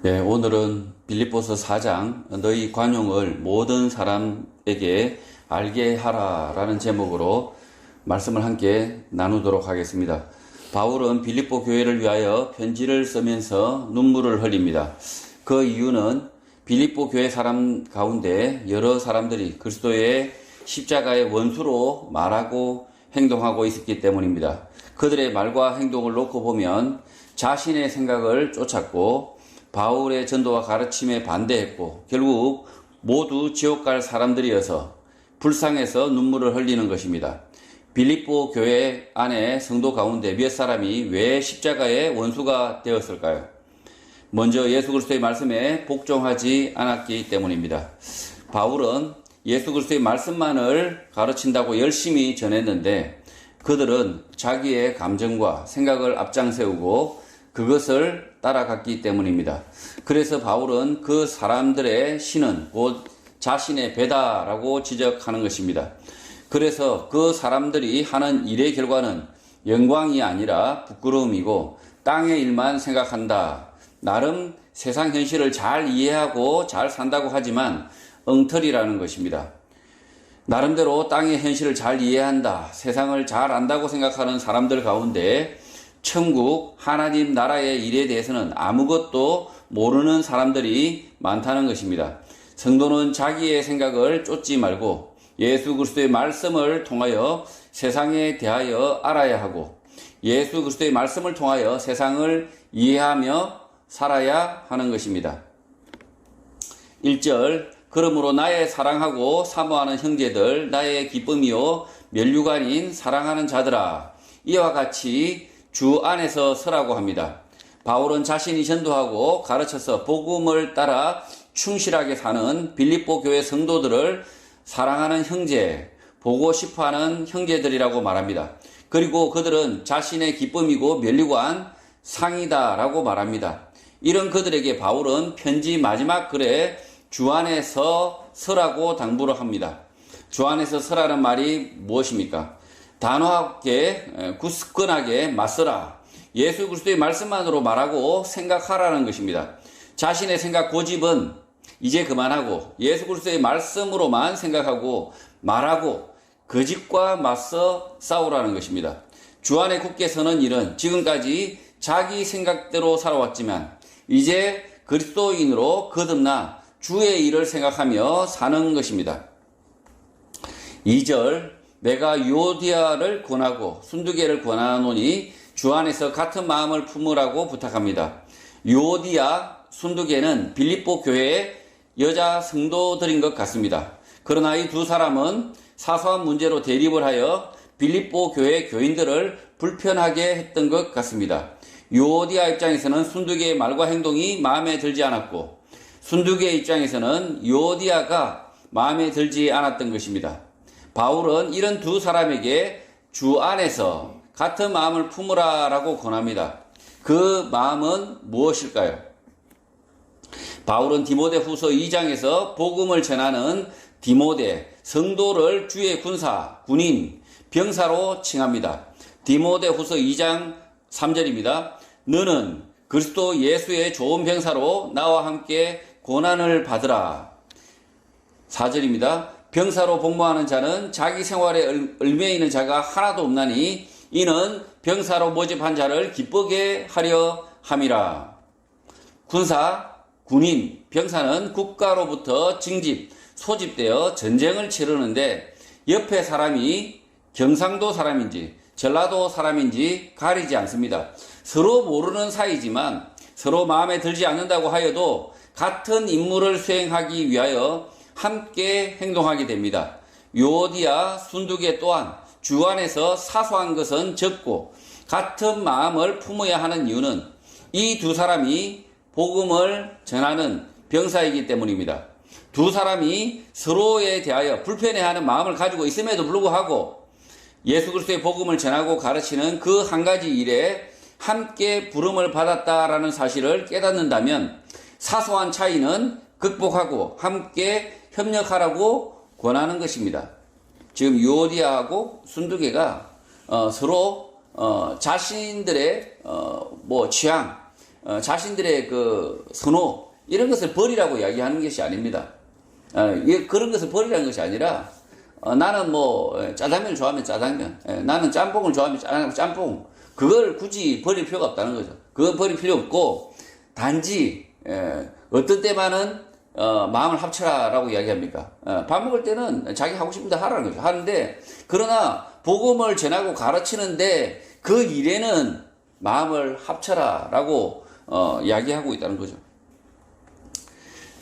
네, 오늘은 빌립보서 4장 너희 관용을 모든 사람에게 알게 하라라는 제목으로 말씀을 함께 나누도록 하겠습니다. 바울은 빌립보 교회를 위하여 편지를 쓰면서 눈물을 흘립니다. 그 이유는 빌립보 교회 사람 가운데 여러 사람들이 그리스도의 십자가의 원수로 말하고 행동하고 있었기 때문입니다. 그들의 말과 행동을 놓고 보면 자신의 생각을 쫓았고 바울의 전도와 가르침에 반대했고 결국 모두 지옥 갈 사람들이어서 불쌍해서 눈물을 흘리는 것입니다. 빌립보 교회 안에 성도 가운데 몇 사람이 왜 십자가의 원수가 되었을까요? 먼저 예수 그리스도의 말씀에 복종하지 않았기 때문입니다. 바울은 예수 그리스도의 말씀만을 가르친다고 열심히 전했는데 그들은 자기의 감정과 생각을 앞장세우고 그것을 따라갔기 때문입니다. 그래서 바울은 그 사람들의 신은 곧 자신의 배다라고 지적하는 것입니다. 그래서 그 사람들이 하는 일의 결과는 영광이 아니라 부끄러움이고 땅의 일만 생각한다. 나름 세상 현실을 잘 이해하고 잘 산다고 하지만 엉터리라는 것입니다. 나름대로 땅의 현실을 잘 이해한다. 세상을 잘 안다고 생각하는 사람들 가운데 천국 하나님 나라의 일에 대해서는 아무것도 모르는 사람들이 많다는 것입니다. 성도는 자기의 생각을 쫓지 말고 예수 그리스도의 말씀을 통하여 세상에 대하여 알아야 하고 예수 그리스도의 말씀을 통하여 세상을 이해하며 살아야 하는 것입니다. 1절 그러므로 나의 사랑하고 사모하는 형제들 나의 기쁨이요 면류관인 사랑하는 자들아 이와 같이 주 안에서 서라고 합니다. 바울은 자신이 전도하고 가르쳐서 복음을 따라 충실하게 사는 빌립보 교회 성도들을 사랑하는 형제, 보고 싶어하는 형제들이라고 말합니다. 그리고 그들은 자신의 기쁨이고 면류관 상이다라고 말합니다. 이런 그들에게 바울은 편지 마지막 글에 주 안에서 서라고 당부를 합니다. 주 안에서 서라는 말이 무엇입니까? 단호하게 굳건하게 맞서라. 예수 그리스도의 말씀만으로 말하고 생각하라는 것입니다. 자신의 생각 고집은 이제 그만하고 예수 그리스도의 말씀으로만 생각하고 말하고 거짓과 맞서 싸우라는 것입니다. 주 안에 굳게 서는 일은 지금까지 자기 생각대로 살아왔지만 이제 그리스도인으로 거듭나 주의 일을 생각하며 사는 것입니다. 2절 내가 유오디아를 권하고 순두계를 권하노니 주 안에서 같은 마음을 품으라고 부탁합니다. 유오디아, 순두계는 빌립보 교회의 여자 성도들인 것 같습니다. 그러나 이 두 사람은 사소한 문제로 대립을 하여 빌립보 교회 교인들을 불편하게 했던 것 같습니다. 유오디아 입장에서는 순두계의 말과 행동이 마음에 들지 않았고 순두계 입장에서는 유오디아가 마음에 들지 않았던 것입니다. 바울은 이런 두 사람에게 주 안에서 같은 마음을 품으라라고 권합니다. 그 마음은 무엇일까요? 바울은 디모데 후서 2장에서 복음을 전하는 디모데, 성도를 주의 군사, 군인, 병사로 칭합니다. 디모데 후서 2장 3절입니다. 너는 그리스도 예수의 좋은 병사로 나와 함께 고난을 받으라. 4절입니다. 병사로 복무하는 자는 자기 생활에 얽매이는 자가 하나도 없나니 이는 병사로 모집한 자를 기쁘게 하려 함이라. 군사, 군인, 병사는 국가로부터 징집, 소집되어 전쟁을 치르는데 옆에 사람이 경상도 사람인지 전라도 사람인지 가리지 않습니다. 서로 모르는 사이지만 서로 마음에 들지 않는다고 하여도 같은 임무를 수행하기 위하여 함께 행동하게 됩니다. 유오디아, 순두계 또한 주 안에서 사소한 것은 적고 같은 마음을 품어야 하는 이유는 이 두 사람이 복음을 전하는 병사이기 때문입니다. 두 사람이 서로에 대하여 불편해하는 마음을 가지고 있음에도 불구하고 예수 그리스도의 복음을 전하고 가르치는 그 한 가지 일에 함께 부름을 받았다라는 사실을 깨닫는다면 사소한 차이는 극복하고 함께 협력하라고 권하는 것입니다. 지금 유오디아하고 순두계가 서로 자신들의 취향, 자신들의 그 선호 이런 것을 버리라고 이야기하는 것이 아닙니다. 그런 것을 버리라는 것이 아니라 나는 뭐 짜장면을 좋아하면 짜장면, 나는 짬뽕을 좋아하면 짬뽕, 그걸 굳이 버릴 필요가 없다는 거죠. 그걸 버릴 필요 없고 단지 어떤 때만은 마음을 합쳐라라고 이야기합니까? 밥 먹을 때는 자기 하고 싶은 대로 하라는 거죠. 하는데 그러나 복음을 전하고 가르치는데 그 일에는 마음을 합쳐라라고 이야기하고 있다는 거죠.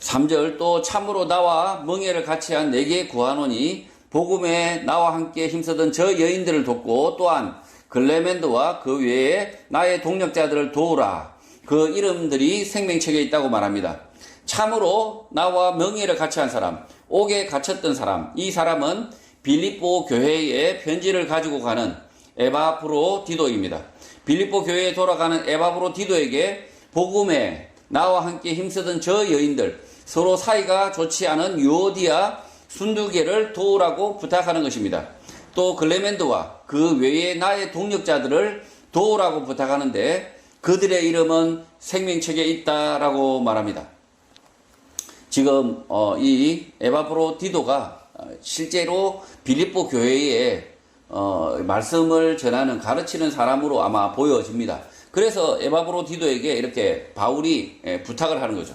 3절 또 참으로 나와 멍에를 같이 한 내게 구하노니 복음에 나와 함께 힘쓰던 저 여인들을 돕고 또한 글레멘드와 그 외에 나의 동력자들을 도우라. 그 이름들이 생명책에 있다고 말합니다. 참으로 나와 멍에를 같이 한 사람, 옥에 갇혔던 사람, 이 사람은 빌립보 교회에 편지를 가지고 가는 에바브로디도입니다. 빌립보 교회에 돌아가는 에바브로디도에게 복음에 나와 함께 힘쓰던 저 여인들, 서로 사이가 좋지 않은 유오디아 순두개를 도우라고 부탁하는 것입니다. 또 글레멘드와 그 외에 나의 동력자들을 도우라고 부탁하는데 그들의 이름은 생명책에 있다라고 말합니다. 지금 이 에바브로디도가 실제로 빌립보 교회에 말씀을 전하는 가르치는 사람으로 아마 보여집니다. 그래서 에바브로디도에게 이렇게 바울이 부탁을 하는 거죠.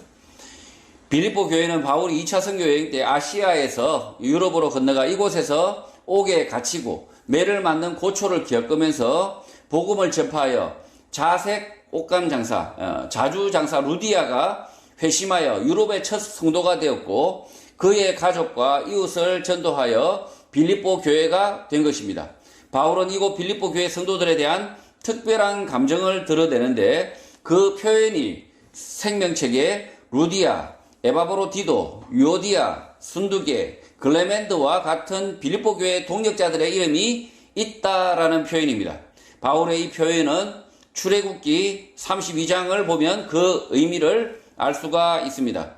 빌립보 교회는 바울이 2차 선교 여행 때 아시아에서 유럽으로 건너가 이곳에서 옥에 갇히고 매를 맞는 고초를 겪으면서 복음을 전파하여 자색 옥감 장사, 자주 장사 루디아가 회심하여 유럽의 첫 성도가 되었고 그의 가족과 이웃을 전도하여 빌립보 교회가 된 것입니다. 바울은 이곳 빌립보 교회 성도들에 대한 특별한 감정을 드러내는데 그 표현이 생명책에 루디아, 에바브로디도, 유오디아, 순두개, 글레멘드와 같은 빌립보 교회 동력자들의 이름이 있다라는 표현입니다. 바울의 이 표현은 출애굽기 32장을 보면 그 의미를 알 수가 있습니다.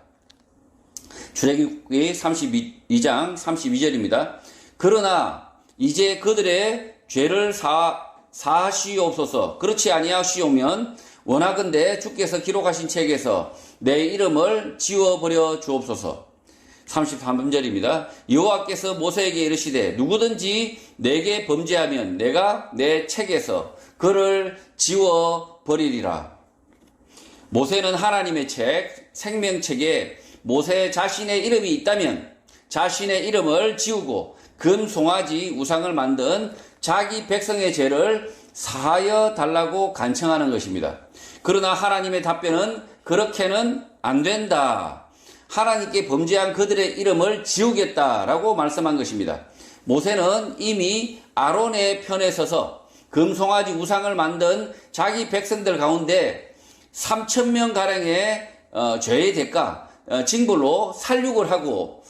출애굽기 32장 32절입니다. 그러나 이제 그들의 죄를 사하시옵소서. 그렇지 아니하시오면 원하건대 주께서 기록하신 책에서 내 이름을 지워버려 주옵소서. 33절입니다. 여호와께서 모세에게 이르시되 누구든지 내게 범죄하면 내가 내 책에서 그를 지워버리리라. 모세는 하나님의 책, 생명책에 모세 자신의 이름이 있다면 자신의 이름을 지우고 금송아지 우상을 만든 자기 백성의 죄를 사하여 달라고 간청하는 것입니다. 그러나 하나님의 답변은 그렇게는 안 된다. 하나님께 범죄한 그들의 이름을 지우겠다라고 말씀한 것입니다. 모세는 이미 아론의 편에 서서 금송아지 우상을 만든 자기 백성들 가운데 3,000명가량의 죄의 대가, 징벌로 살육을 하고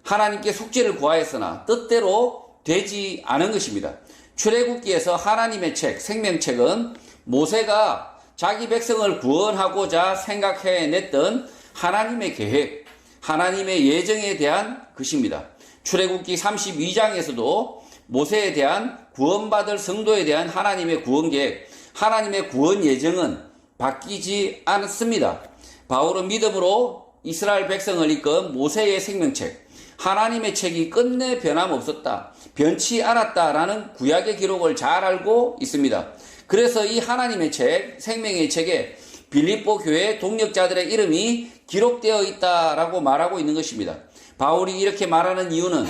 하나님께 속죄를 구하였으나 뜻대로 되지 않은 것입니다. 출애굽기에서 하나님의 책, 생명책은 모세가 자기 백성을 구원하고자 생각해냈던 하나님의 계획, 하나님의 예정에 대한 것입니다. 출애굽기 32장에서도 모세에 대한 구원받을 성도에 대한 하나님의 구원 계획, 하나님의 구원 예정은 바뀌지 않습니다. 바울은 믿음으로 이스라엘 백성을 이끈 모세의 생명책, 하나님의 책이 끝내 변함없었다, 변치 않았다라는 구약의 기록을 잘 알고 있습니다. 그래서 이 하나님의 책, 생명의 책에 빌립보 교회 동력자들의 이름이 기록되어 있다라고 말하고 있는 것입니다. 바울이 이렇게 말하는 이유는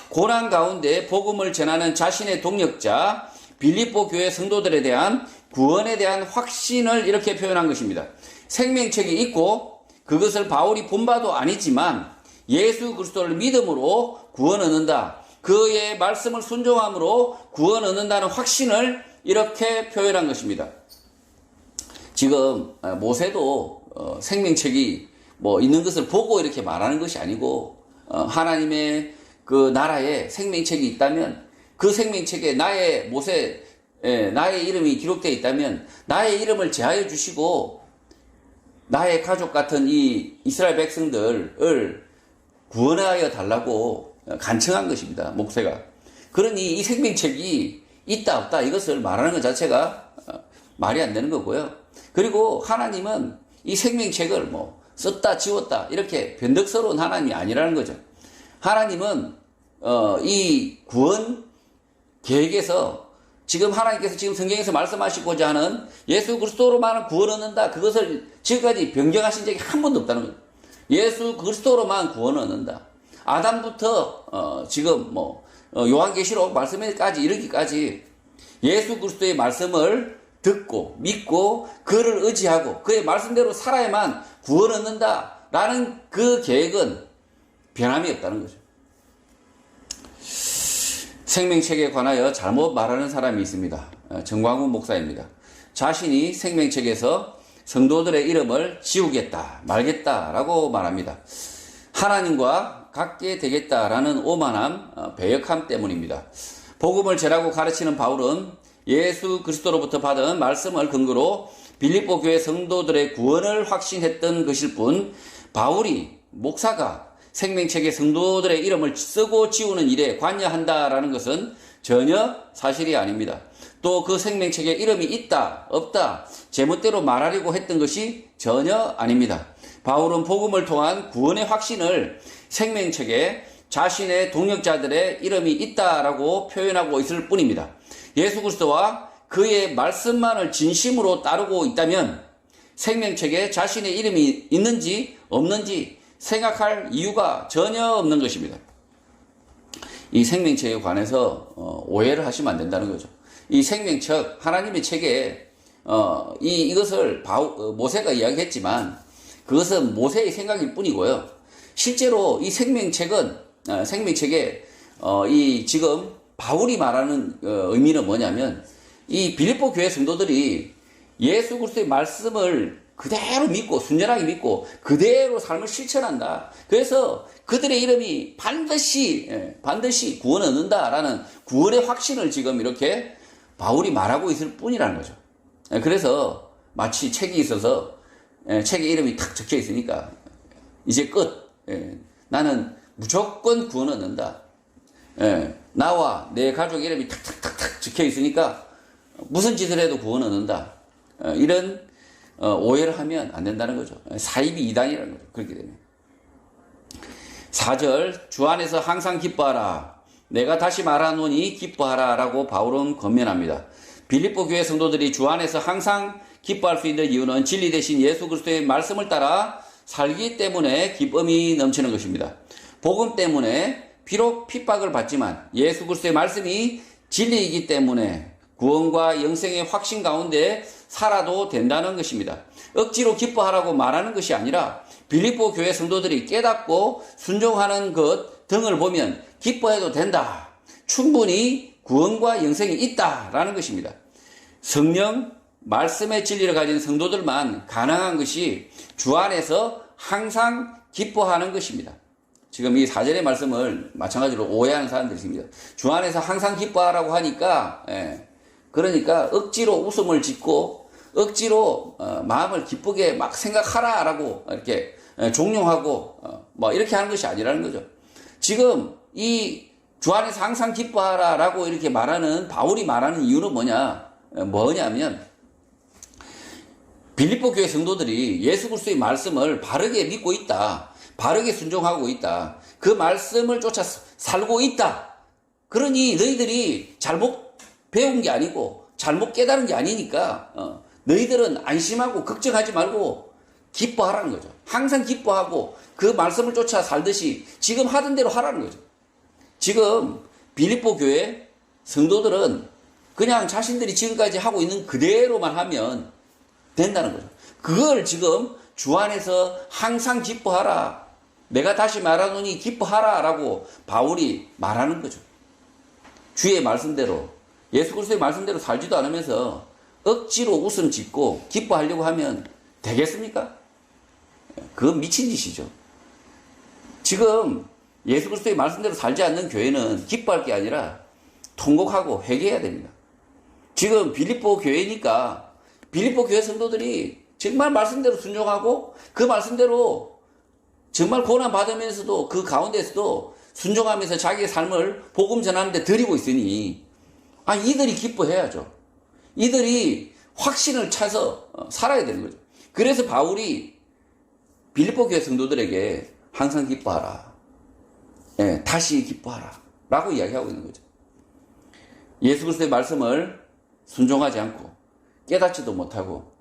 고난 가운데 복음을 전하는 자신의 동력자 빌립보 교회 성도들에 대한 구원에 대한 확신을 이렇게 표현한 것입니다. 생명책이 있고 그것을 바울이 본 바도 아니지만 예수 그리스도를 믿음으로 구원 얻는다. 그의 말씀을 순종함으로 구원 얻는다는 확신을 이렇게 표현한 것입니다. 지금 모세도 생명책이 있는 것을 보고 이렇게 말하는 것이 아니고 하나님의 그 나라에 생명책이 있다면 그 생명책에 나의 이름이 기록되어 있다면 나의 이름을 제하여 주시고 나의 가족 같은 이 이스라엘 백성들을 구원하여 달라고 간청한 것입니다. 목사가. 그러니 이 생명책이 있다 없다 이것을 말하는 것 자체가 말이 안 되는 거고요. 그리고 하나님은 이 생명책을 뭐 썼다 지웠다 이렇게 변덕스러운 하나님이 아니라는 거죠. 하나님은 이 구원 계획에서 지금 하나님께서 지금 성경에서 말씀하시고자 하는 예수 그리스도로만 구원 얻는다, 그것을 지금까지 변경하신 적이 한 번도 없다는 거예요. 예수 그리스도로만 구원 얻는다. 아담부터 지금 뭐 요한계시록 말씀에까지 이르기까지 예수 그리스도의 말씀을 듣고 믿고 그를 의지하고 그의 말씀대로 살아야만 구원 얻는다라는 그 계획은 변함이 없다는 거죠. 생명책에 관하여 잘못 말하는 사람이 있습니다. 정광훈 목사입니다. 자신이 생명책에서 성도들의 이름을 지우겠다, 말겠다라고 말합니다. 하나님과 같게 되겠다라는 오만함, 배역함 때문입니다. 복음을 전하고 가르치는 바울은 예수 그리스도로부터 받은 말씀을 근거로 빌립보 교회 성도들의 구원을 확신했던 것일 뿐, 바울이 목사가 생명책에 성도들의 이름을 쓰고 지우는 일에 관여한다라는 것은 전혀 사실이 아닙니다. 또 그 생명책에 이름이 있다, 없다, 제멋대로 말하려고 했던 것이 전혀 아닙니다. 바울은 복음을 통한 구원의 확신을 생명책에 자신의 동역자들의 이름이 있다라고 표현하고 있을 뿐입니다. 예수 그리스도와 그의 말씀만을 진심으로 따르고 있다면 생명책에 자신의 이름이 있는지 없는지 생각할 이유가 전혀 없는 것입니다. 이 생명책에 관해서 오해를 하시면 안 된다는 거죠. 이 생명책, 하나님의 책에 이것을 모세가 이야기했지만 그것은 모세의 생각일 뿐이고요. 실제로 이 생명책에 이 지금 바울이 말하는 의미는 뭐냐면, 이 빌립보 교회 성도들이 예수 그리스도의 말씀을 그대로 믿고 순전하게 믿고 그대로 삶을 실천한다. 그래서 그들의 이름이 반드시 구원 얻는다라는 구원의 확신을 지금 이렇게 바울이 말하고 있을 뿐이라는 거죠. 그래서 마치 책이 있어서 책에 이름이 탁 적혀 있으니까 이제 끝. 나는 무조건 구원 얻는다. 나와 내 가족 이름이 탁탁탁탁 적혀 있으니까 무슨 짓을 해도 구원 얻는다. 이런 오해를 하면 안 된다는 거죠. 사입이 이단이라는 거죠. 그렇게 되면. 4절, 주 안에서 항상 기뻐하라. 내가 다시 말하노니 기뻐하라 라고 바울은 권면합니다. 빌립보 교회 성도들이 주 안에서 항상 기뻐할 수 있는 이유는 진리 대신 예수 그리스도의 말씀을 따라 살기 때문에 기쁨이 넘치는 것입니다. 복음 때문에 비록 핍박을 받지만 예수 그리스도의 말씀이 진리이기 때문에 구원과 영생의 확신 가운데 살아도 된다는 것입니다. 억지로 기뻐하라고 말하는 것이 아니라 빌립보 교회 성도들이 깨닫고 순종하는 것 등을 보면 기뻐해도 된다. 충분히 구원과 영생이 있다라는 것입니다. 성령, 말씀의 진리를 가진 성도들만 가능한 것이 주 안에서 항상 기뻐하는 것입니다. 지금 이 4절의 말씀을 마찬가지로 오해하는 사람들이 있습니다. 주 안에서 항상 기뻐하라고 하니까 그러니까 억지로 웃음을 짓고 억지로 마음을 기쁘게 막 생각하라라고 이렇게 종용하고 뭐 이렇게 하는 것이 아니라는 거죠. 지금 이 주 안에서 항상 기뻐하라라고 이렇게 말하는 바울이 말하는 이유는 뭐냐면 빌립보 교회 성도들이 예수 그리스도의 말씀을 바르게 믿고 있다. 바르게 순종하고 있다. 그 말씀을 쫓아 살고 있다. 그러니 너희들이 잘못 배운 게 아니고 잘못 깨달은 게 아니니까 너희들은 안심하고 걱정하지 말고 기뻐하라는 거죠. 항상 기뻐하고 그 말씀을 쫓아 살듯이 지금 하던 대로 하라는 거죠. 지금 빌립보 교회 성도들은 그냥 자신들이 지금까지 하고 있는 그대로만 하면 된다는 거죠. 그걸 지금 주 안에서 항상 기뻐하라. 내가 다시 말하노니 기뻐하라 라고 바울이 말하는 거죠. 주의 말씀대로, 예수 그리스도의 말씀대로 살지도 않으면서 억지로 웃음 짓고 기뻐하려고 하면 되겠습니까? 그건 미친 짓이죠. 지금 예수 그리스도의 말씀대로 살지 않는 교회는 기뻐할 게 아니라 통곡하고 회개해야 됩니다. 지금 빌립보 교회니까 빌립보 교회 성도들이 정말 말씀대로 순종하고 그 말씀대로 정말 고난 받으면서도 그 가운데서도 순종하면서 자기의 삶을 복음 전하는데 드리고 있으니 이들이 기뻐해야죠. 이들이 확신을 차서 살아야 되는 거죠. 그래서 바울이 빌립보 교회 성도들에게 항상 기뻐하라. 예, 다시 기뻐하라. 라고 이야기하고 있는 거죠. 예수 그리스도의 말씀을 순종하지 않고 깨닫지도 못하고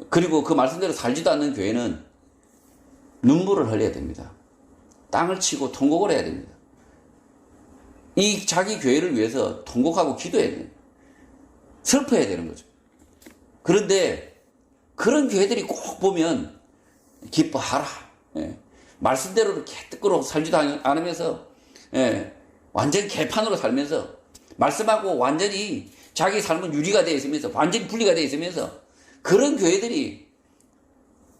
그리고 그 말씀대로 살지도 않는 교회는 눈물을 흘려야 됩니다. 땅을 치고 통곡을 해야 됩니다. 이 자기 교회를 위해서 통곡하고 기도해야 됩니다. 슬퍼해야 되는 거죠. 그런데 그런 교회들이 꼭 보면 기뻐하라. 예. 말씀대로 이렇게 뜻대로 살지도 않으면서 예. 완전 개판으로 살면서 말씀하고 완전히 자기 삶은 유리가 되어 있으면서 완전히 분리가 되어 있으면서 그런 교회들이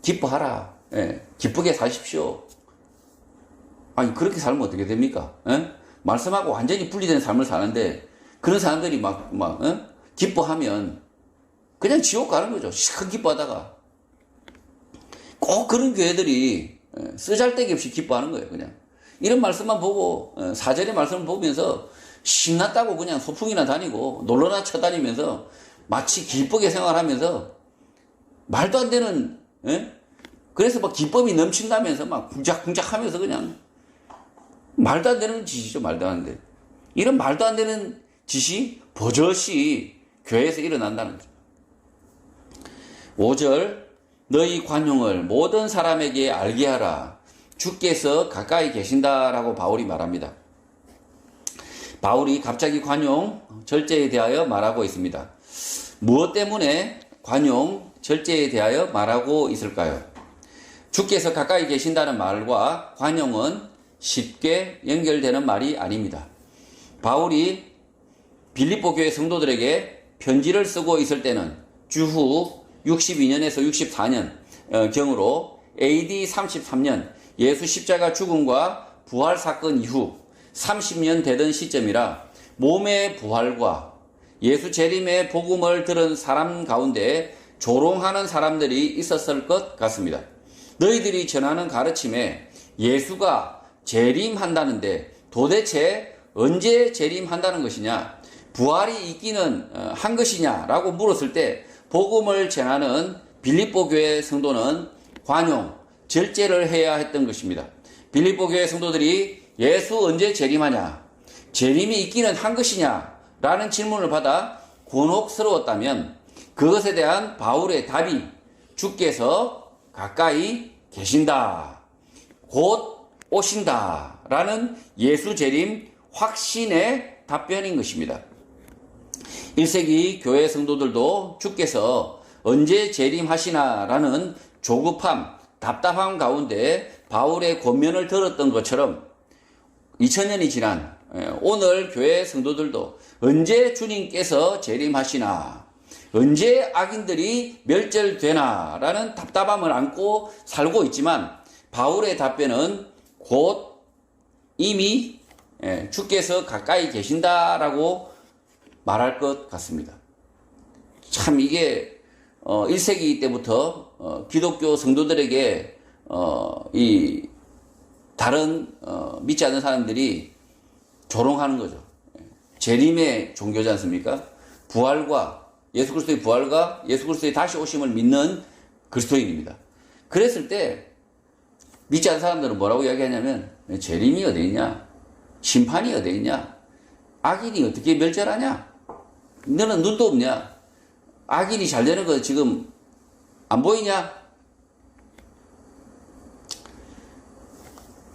기뻐하라. 예. 기쁘게 사십시오. 아니 그렇게 살면 어떻게 됩니까? 예? 말씀하고 완전히 분리된 삶을 사는데 그런 사람들이 막 기뻐하면 그냥 지옥 가는 거죠. 시큰 기뻐하다가 꼭 그런 교회들이 쓰잘데기 없이 기뻐하는 거예요. 그냥 이런 말씀만 보고 사절의 말씀을 보면서 신났다고 그냥 소풍이나 다니고 놀러나 쳐다니면서 마치 기쁘게 생활하면서 말도 안 되는 그래서 막 기쁨이 넘친다면서 막 쿵짝쿵짝 하면서 그냥 말도 안 되는 짓이죠. 말도 안 돼. 이런 말도 안 되는 짓이 버젓이 교회에서 일어난다는 거죠. 5절 너희 관용을 모든 사람에게 알게 하라. 주께서 가까이 계신다라고 바울이 말합니다. 바울이 갑자기 관용 절제에 대하여 말하고 있습니다. 무엇 때문에 관용 절제에 대하여 말하고 있을까요? 주께서 가까이 계신다는 말과 관용은 쉽게 연결되는 말이 아닙니다. 바울이 빌립보 교회 성도들에게 편지를 쓰고 있을 때는 주후 62년에서 64년 경으로 AD 33년 예수 십자가 죽음과 부활 사건 이후 30년 되던 시점이라 몸의 부활과 예수 재림의 복음을 들은 사람 가운데 조롱하는 사람들이 있었을 것 같습니다. 너희들이 전하는 가르침에 예수가 재림한다는데 도대체 언제 재림한다는 것이냐? 부활이 있기는 한 것이냐라고 물었을 때 복음을 전하는 빌립보 교회 성도는 관용, 절제를 해야 했던 것입니다. 빌립보 교회 성도들이 예수 언제 재림하냐? 재림이 있기는 한 것이냐? 라는 질문을 받아 곤혹스러웠다면 그것에 대한 바울의 답이 주께서 가까이 계신다. 곧 오신다. 라는 예수 재림 확신의 답변인 것입니다. 1세기 교회 성도들도 주께서 언제 재림하시나 라는 조급함, 답답함 가운데 바울의 권면을 들었던 것처럼 2000년이 지난 오늘 교회 성도들도 언제 주님께서 재림하시나, 언제 악인들이 멸절되나 라는 답답함을 안고 살고 있지만 바울의 답변은 곧 이미 주께서 가까이 계신다라고 말할 것 같습니다. 참 이게 1세기 때부터 기독교 성도들에게 이 다른 믿지 않는 사람들이 조롱하는 거죠. 재림의 종교지 않습니까? 부활과 예수 그리스도의 부활과 예수 그리스도의 다시 오심을 믿는 그리스도인입니다. 그랬을 때 믿지 않는 사람들은 뭐라고 이야기하냐면 재림이 어디 있냐? 심판이 어디 있냐? 악인이 어떻게 멸절하냐? 너는 눈도 없냐? 악인이 잘 되는 거 지금 안 보이냐?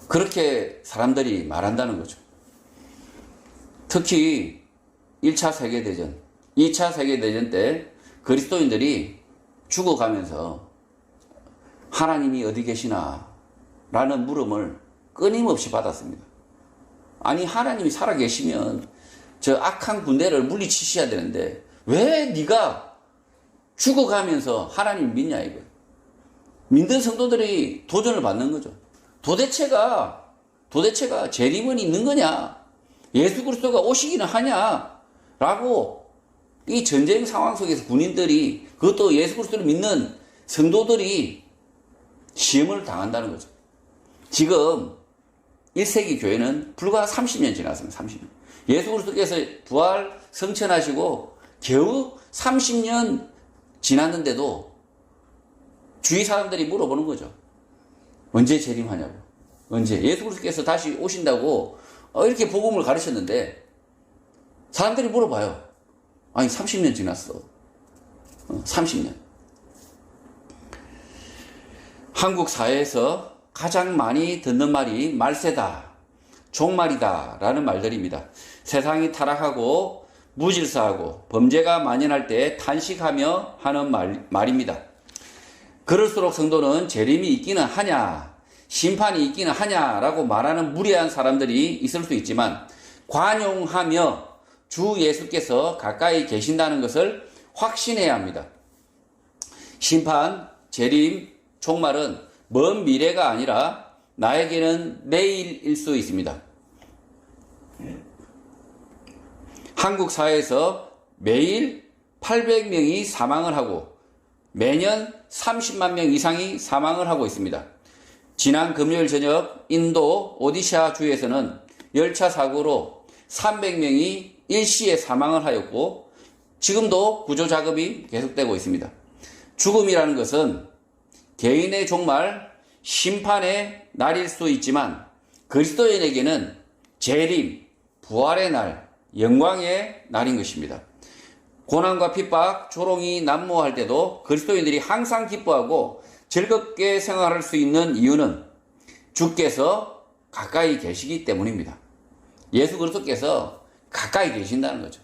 그렇게 사람들이 말한다는 거죠. 특히 1차 세계대전, 2차 세계대전 때 그리스도인들이 죽어가면서 하나님이 어디 계시나? 라는 물음을 끊임없이 받았습니다. 아니 하나님이 살아계시면 저 악한 군대를 물리치셔야 되는데 왜 네가 죽어가면서 하나님을 믿냐 이거예요. 믿는 성도들이 도전을 받는 거죠. 도대체가 재림은 있는 거냐? 예수 그리스도가 오시기는 하냐? 라고 이 전쟁 상황 속에서 군인들이 그것도 예수 그리스도를 믿는 성도들이 시험을 당한다는 거죠. 지금 1세기 교회는 불과 30년 지났습니다. 30년. 예수 그리스도께서 부활 성천하시고 겨우 30년 지났는데도 주위 사람들이 물어보는 거죠. 언제 재림하냐고. 언제? 예수 그리스도께서 다시 오신다고 이렇게 복음을 가르쳤는데 사람들이 물어봐요. 아니 30년 지났어. 30년. 한국 사회에서 가장 많이 듣는 말이 말세다, 종말이다 라는 말들입니다. 세상이 타락하고 무질서하고 범죄가 만연할 때 탄식하며 하는 말입니다. 그럴수록 성도는 재림이 있기는 하냐, 심판이 있기는 하냐라고 말하는 무례한 사람들이 있을 수 있지만 관용하며 주 예수께서 가까이 계신다는 것을 확신해야 합니다. 심판, 재림, 종말은 먼 미래가 아니라 나에게는 내일일 수 있습니다. 한국 사회에서 매일 800명이 사망을 하고 매년 30만 명 이상이 사망을 하고 있습니다. 지난 금요일 저녁 인도 오디샤 주에서는 열차 사고로 300명이 일시에 사망을 하였고 지금도 구조 작업이 계속되고 있습니다. 죽음이라는 것은 개인의 종말, 심판의 날일 수 있지만 그리스도인에게는 재림, 부활의 날, 영광의 날인 것입니다. 고난과 핍박, 조롱이 난무할 때도 그리스도인들이 항상 기뻐하고 즐겁게 생활할 수 있는 이유는 주께서 가까이 계시기 때문입니다. 예수 그리스도께서 가까이 계신다는 거죠.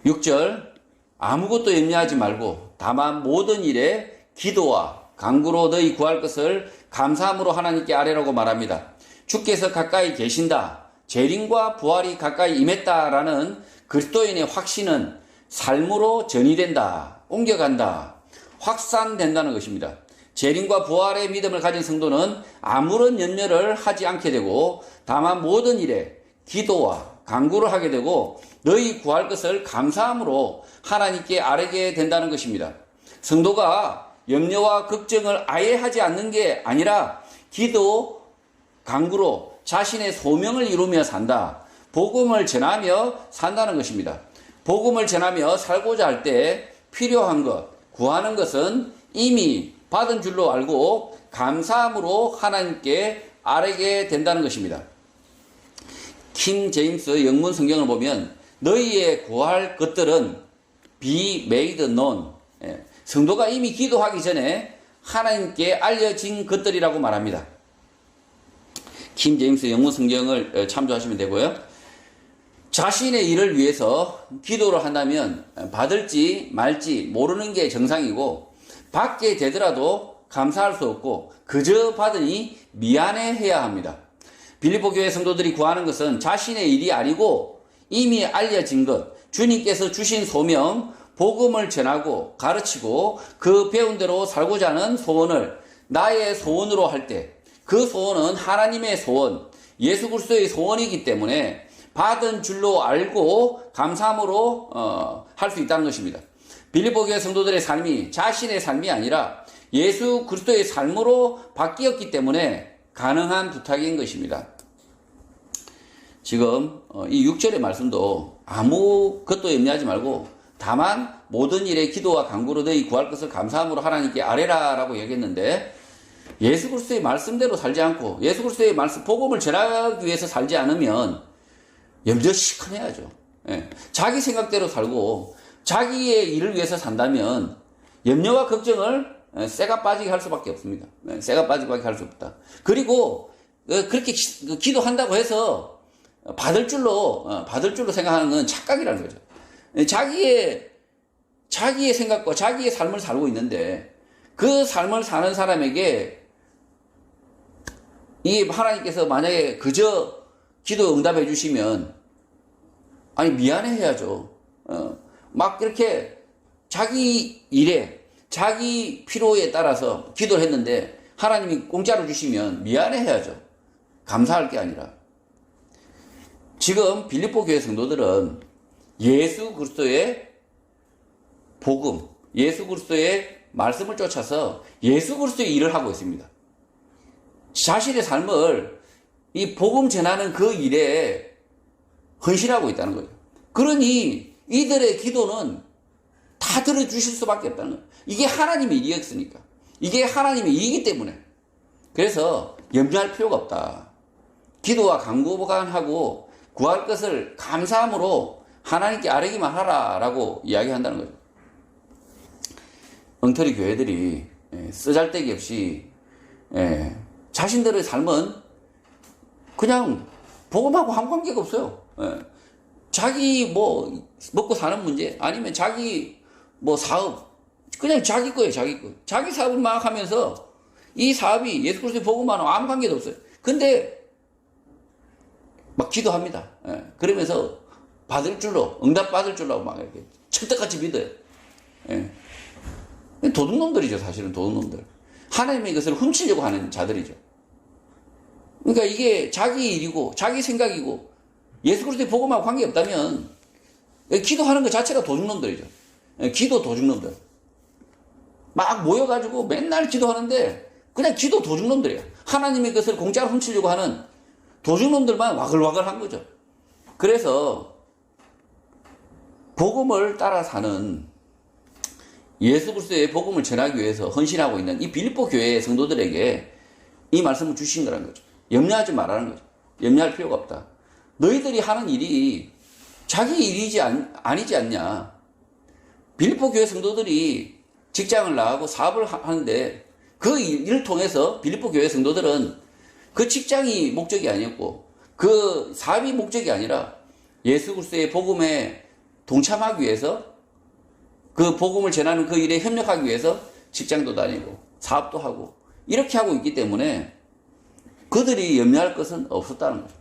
6절 아무것도 염려하지 말고 다만 모든 일에 기도와 간구로 너희 구할 것을 감사함으로 하나님께 아뢰라고 말합니다. 주께서 가까이 계신다, 재림과 부활이 가까이 임했다라는 그리스도인의 확신은 삶으로 전이된다, 옮겨간다, 확산된다는 것입니다. 재림과 부활의 믿음을 가진 성도는 아무런 염려를 하지 않게 되고 다만 모든 일에 기도와 간구를 하게 되고 너희 구할 것을 감사함으로 하나님께 아뢰게 된다는 것입니다. 성도가 염려와 걱정을 아예 하지 않는 게 아니라 기도, 간구로 자신의 소명을 이루며 산다. 복음을 전하며 산다는 것입니다. 복음을 전하며 살고자 할 때 필요한 것, 구하는 것은 이미 받은 줄로 알고 감사함으로 하나님께 아뢰게 된다는 것입니다. 킹 제임스 영문 성경을 보면 너희의 구할 것들은 be made known, 성도가 이미 기도하기 전에 하나님께 알려진 것들이라고 말합니다. 킹 제임스 영문 성경을 참조하시면 되고요. 자신의 일을 위해서 기도를 한다면 받을지 말지 모르는 게 정상이고 받게 되더라도 감사할 수 없고 그저 받으니 미안해해야 합니다. 빌립보 교회 성도들이 구하는 것은 자신의 일이 아니고 이미 알려진 것, 주님께서 주신 소명, 복음을 전하고 가르치고 그 배운 대로 살고자 하는 소원을 나의 소원으로 할 때 그 소원은 하나님의 소원, 예수 그리스도의 소원이기 때문에 받은 줄로 알고 감사함으로 할 수 있다는 것입니다. 빌립보 교회 성도들의 삶이 자신의 삶이 아니라 예수 그리스도의 삶으로 바뀌었기 때문에 가능한 부탁인 것입니다. 지금 이 6절의 말씀도 아무것도 염려하지 말고 다만 모든 일에 기도와 간구로 너희 구할 것을 감사함으로 하나님께 아뢰라 라고 얘기했는데 예수 그리스도의 말씀대로 살지 않고 예수 그리스도의 말씀, 복음을 전하기 위해서 살지 않으면 염려 시큰해야죠. 자기 생각대로 살고 자기의 일을 위해서 산다면 염려와 걱정을 쇠가 빠지게 할 수밖에 없습니다. 쇠가 빠지게 할 수 없다. 그리고 그렇게 기도한다고 해서 받을 줄로 생각하는 건 착각이라는 거죠. 자기의 생각과 자기의 삶을 살고 있는데 그 삶을 사는 사람에게 이 하나님께서 만약에 그저 기도 응답해 주시면 아니 미안해 해야죠. 막 이렇게 자기 일에 자기 필요에 따라서 기도를 했는데 하나님이 공짜로 주시면 미안해 해야죠. 감사할 게 아니라. 지금 빌립보 교회 성도들은 예수 그리스도의 복음, 예수 그리스도의 말씀을 쫓아서 예수 그리스도의 일을 하고 있습니다. 자신의 삶을 이 복음 전하는 그 일에 헌신하고 있다는 거죠. 그러니 이들의 기도는 다 들어주실 수밖에 없다는 거예요. 이게 하나님의 일이었으니까. 이게 하나님의 일이기 때문에. 그래서 염려할 필요가 없다. 기도와 간구간하고 구할 것을 감사함으로 하나님께 아뢰기만 하라라고 이야기한다는 거죠. 엉터리 교회들이 쓰잘데기 없이 자신들의 삶은 그냥 복음하고 아무 관계가 없어요. 자기 뭐 먹고 사는 문제 아니면 자기 뭐 사업 그냥 자기 거예요. 자기 거. 자기 사업을 막 하면서 이 사업이 예수 그리스도의 복음과는 아무 관계도 없어요. 근데 막 기도합니다. 그러면서 받을 줄로 응답 받을 줄로 막 이렇게 척떡같이 믿어요. 도둑놈들이죠. 사실은 도둑놈들. 하나님의 것을 훔치려고 하는 자들이죠. 그러니까 이게 자기 일이고 자기 생각이고 예수 그리스도의 복음하고 관계없다면 기도하는 것 자체가 도둑놈들이죠. 기도 도둑놈들. 막 모여가지고 맨날 기도하는데 그냥 기도 도둑놈들이에요. 하나님의 것을 공짜로 훔치려고 하는 도둑놈들만 와글와글한 거죠. 그래서 복음을 따라 사는 예수 그리스도의 복음을 전하기 위해서 헌신하고 있는 이 빌립보 교회의 성도들에게 이 말씀을 주신 거라는 거죠. 염려하지 말라는 거죠. 염려할 필요가 없다. 너희들이 하는 일이 자기 일이지 아니지 않냐. 빌립보 교회 성도들이 직장을 나가고 사업을 하는데 그 일을 통해서 빌립보 교회 성도들은 그 직장이 목적이 아니었고 그 사업이 목적이 아니라 예수 그리스도의 복음에 동참하기 위해서 그 복음을 전하는 그 일에 협력하기 위해서 직장도 다니고 사업도 하고 이렇게 하고 있기 때문에 그들이 염려할 것은 없었다는 거죠.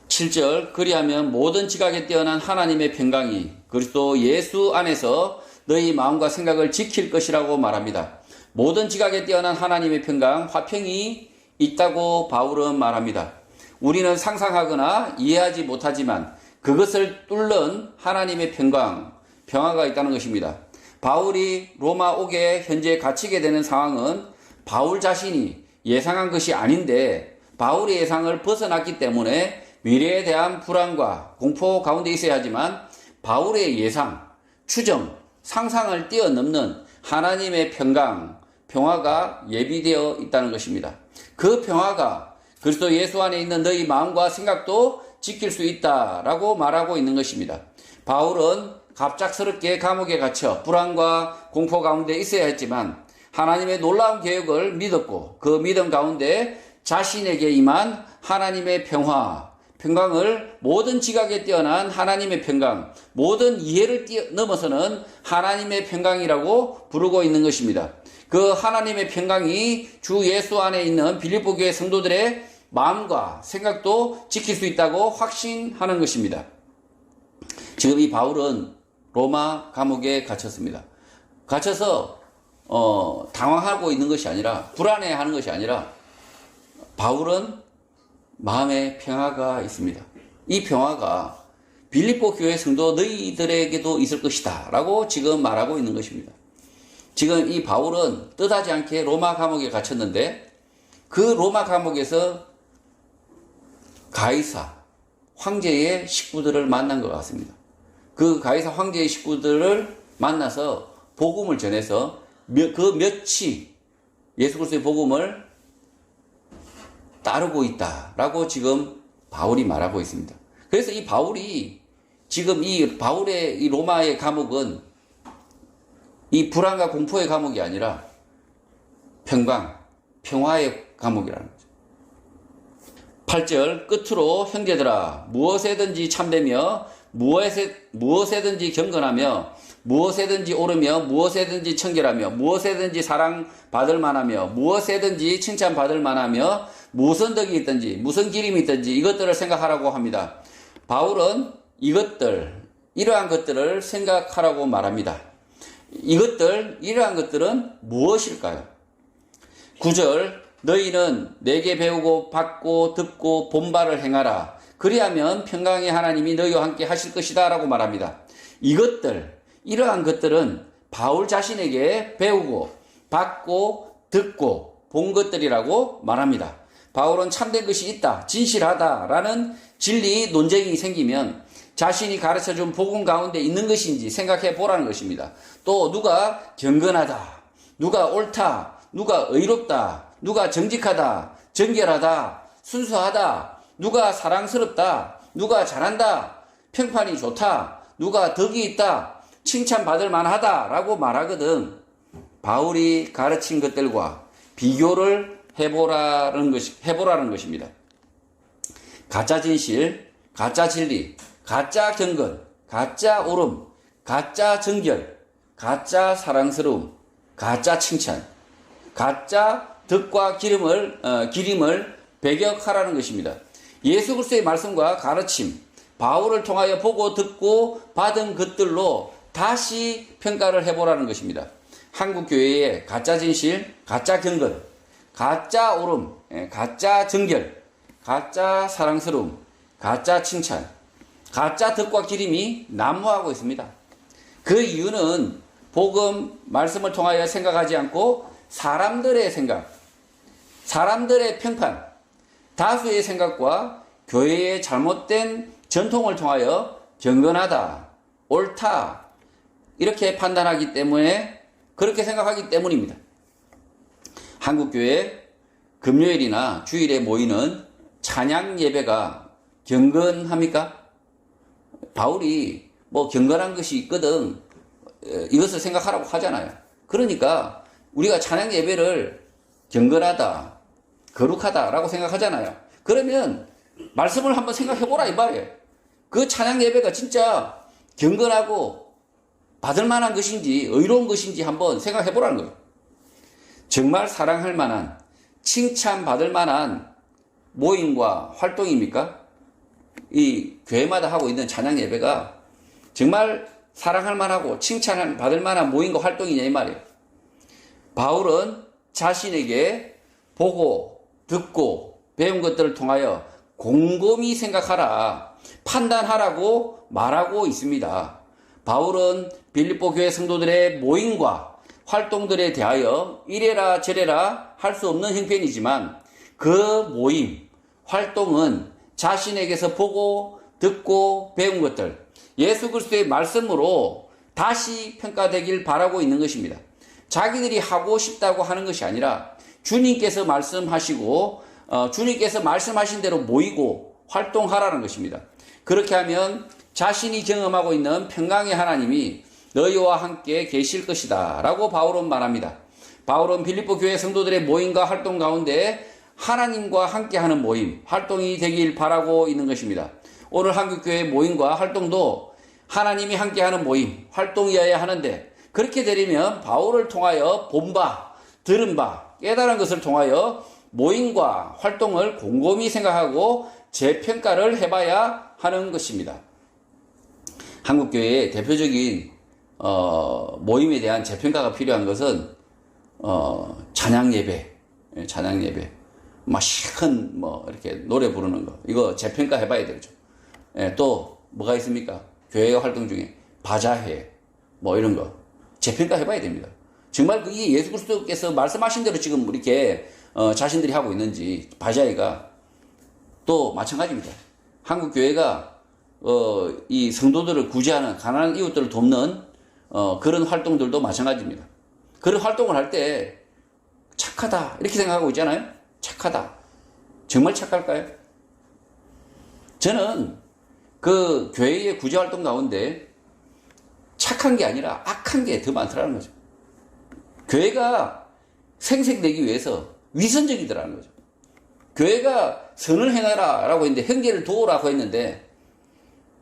7절 그리하면 모든 지각에 뛰어난 하나님의 평강이 그리스도 예수 안에서 너희 마음과 생각을 지킬 것이라고 말합니다. 모든 지각에 뛰어난 하나님의 평강, 화평이 있다고 바울은 말합니다. 우리는 상상하거나 이해하지 못하지만 그것을 뚫는 하나님의 평강, 평화가 있다는 것입니다. 바울이 로마 옥에 현재 갇히게 되는 상황은 바울 자신이 예상한 것이 아닌데 바울의 예상을 벗어났기 때문에 미래에 대한 불안과 공포 가운데 있어야 하지만 바울의 예상, 추정, 상상을 뛰어넘는 하나님의 평강, 평화가 예비되어 있다는 것입니다. 그 평화가 그리스도 예수 안에 있는 너희 마음과 생각도 지킬 수 있다라고 말하고 있는 것입니다. 바울은 갑작스럽게 감옥에 갇혀 불안과 공포 가운데 있어야 했지만 하나님의 놀라운 계획을 믿었고 그 믿음 가운데 자신에게 임한 하나님의 평강을 모든 지각에 뛰어난 하나님의 평강, 모든 이해를 넘어서는 하나님의 평강이라고 부르고 있는 것입니다. 그 하나님의 평강이 주 예수 안에 있는 빌립보 교회 성도들의 마음과 생각도 지킬 수 있다고 확신하는 것입니다. 지금 이 바울은 로마 감옥에 갇혔습니다. 갇혀서 당황하고 있는 것이 아니라 불안해하는 것이 아니라 바울은 마음에 평화가 있습니다. 이 평화가 빌립보 교회 성도 너희들에게도 있을 것이다 라고 지금 말하고 있는 것입니다. 지금 이 바울은 뜻하지 않게 로마 감옥에 갇혔는데 그 로마 감옥에서 가이사 황제의 식구들을 만난 것 같습니다. 그 가이사 황제의 식구들을 만나서 복음을 전해서 그 몇이 예수 그리스도의 복음을 따르고 있다라고 지금 바울이 말하고 있습니다. 그래서 이 바울이 지금 이 바울의 이 로마의 감옥은 이 불안과 공포의 감옥이 아니라 평화의 감옥이라는 거죠. 8절 끝으로 형제들아 무엇에든지 참되며 무엇에든지 경건하며 무엇에든지 옳으며 무엇에든지 청결하며 무엇에든지 사랑받을 만하며 무엇에든지 칭찬받을 만하며 무슨 덕이 있든지 무슨 기림이 있든지 이것들을 생각하라고 합니다. 바울은 이러한 것들을 생각하라고 말합니다. 이러한 것들은 무엇일까요? 9절 너희는 내게 배우고 받고 듣고 본바를 행하라. 그리하면 평강의 하나님이 너희와 함께 하실 것이다 라고 말합니다. 이러한 것들은 바울 자신에게 배우고 받고 듣고 본 것들이라고 말합니다. 바울은 참된 것이 있다, 진실하다라는 진리 논쟁이 생기면 자신이 가르쳐준 복음 가운데 있는 것인지 생각해 보라는 것입니다. 또 누가 경건하다, 누가 옳다, 누가 의롭다, 누가 정직하다, 정결하다, 순수하다, 누가 사랑스럽다, 누가 잘한다, 평판이 좋다, 누가 덕이 있다, 칭찬받을 만하다라고 말하거든. 바울이 가르친 것들과 비교를 해보라는 것입니다. 가짜 진실, 가짜 진리, 가짜 경건, 가짜 옳음, 가짜 정결, 가짜 사랑스러움, 가짜 칭찬, 가짜 덕과 기림을 배격하라는 것입니다. 예수 그리스도의 말씀과 가르침, 바울을 통하여 보고 듣고 받은 것들로 다시 평가를 해보라는 것입니다. 한국 교회의 가짜 진실, 가짜 경건, 가짜 옳음, 가짜 정결, 가짜 사랑스러움, 가짜 칭찬, 가짜 덕과 기림이 난무하고 있습니다. 그 이유는 복음 말씀을 통하여 생각하지 않고 사람들의 생각, 사람들의 평판, 다수의 생각과 교회의 잘못된 전통을 통하여 경건하다, 옳다 이렇게 판단하기 때문에, 그렇게 생각하기 때문입니다. 한국교회 금요일이나 주일에 모이는 찬양 예배가 경건합니까? 바울이 뭐 경건한 것이 있거든 이것을 생각하라고 하잖아요. 그러니까 우리가 찬양 예배를 경건하다, 거룩하다 라고 생각하잖아요. 그러면 말씀을 한번 생각해보라 이 말이에요. 그 찬양 예배가 진짜 경건하고 받을 만한 것인지 의로운 것인지 한번 생각해보라는 거예요. 정말 사랑할 만한, 칭찬받을 만한 모임과 활동입니까? 이 교회마다 하고 있는 찬양 예배가 정말 사랑할 만하고 칭찬받을 만한 모임과 활동이냐 이 말이에요. 바울은 자신에게 보고 듣고 배운 것들을 통하여 곰곰이 생각하라, 판단하라고 말하고 있습니다. 바울은 빌립보 교회 성도들의 모임과 활동들에 대하여 이래라 저래라 할 수 없는 형편이지만 그 모임, 활동은 자신에게서 보고 듣고 배운 것들, 예수 그리스도의 말씀으로 다시 평가되길 바라고 있는 것입니다. 자기들이 하고 싶다고 하는 것이 아니라 주님께서 말씀하시고 주님께서 말씀하신 대로 모이고 활동하라는 것입니다. 그렇게 하면 자신이 경험하고 있는 평강의 하나님이 너희와 함께 계실 것이다 라고 바울은 말합니다. 바울은 빌립보 교회 성도들의 모임과 활동 가운데 하나님과 함께하는 모임, 활동이 되길 바라고 있는 것입니다. 오늘 한국교회 모임과 활동도 하나님이 함께하는 모임, 활동이어야 하는데, 그렇게 되려면 바울을 통하여 본 바, 들은 바, 깨달은 것을 통하여 모임과 활동을 곰곰이 생각하고 재평가를 해봐야 하는 것입니다. 한국교회의 대표적인 모임에 대한 재평가가 필요한 것은 찬양 예배, 막 시큰 이렇게 노래 부르는 거, 이거 재평가 해봐야 되죠. 또 뭐가 있습니까? 교회 활동 중에 바자회 이런 거 재평가 해봐야 됩니다. 정말 그게 예수 그리스도께서 말씀하신 대로 지금 이렇게 자신들이 하고 있는지. 바자회가 또 마찬가지입니다. 한국 교회가 이 성도들을 구제하는, 가난한 이웃들을 돕는 그런 활동들도 마찬가지입니다. 그런 활동을 할 때 착하다 이렇게 생각하고 있잖아요. 착하다. 정말 착할까요? 저는 그 교회의 구제 활동 가운데 착한 게 아니라 악한 게 더 많더라는 거죠. 교회가 생색내기 위해서 위선적이더라는 거죠. 교회가 선을 행하라 라고 했는데, 형제를 도우라고 했는데,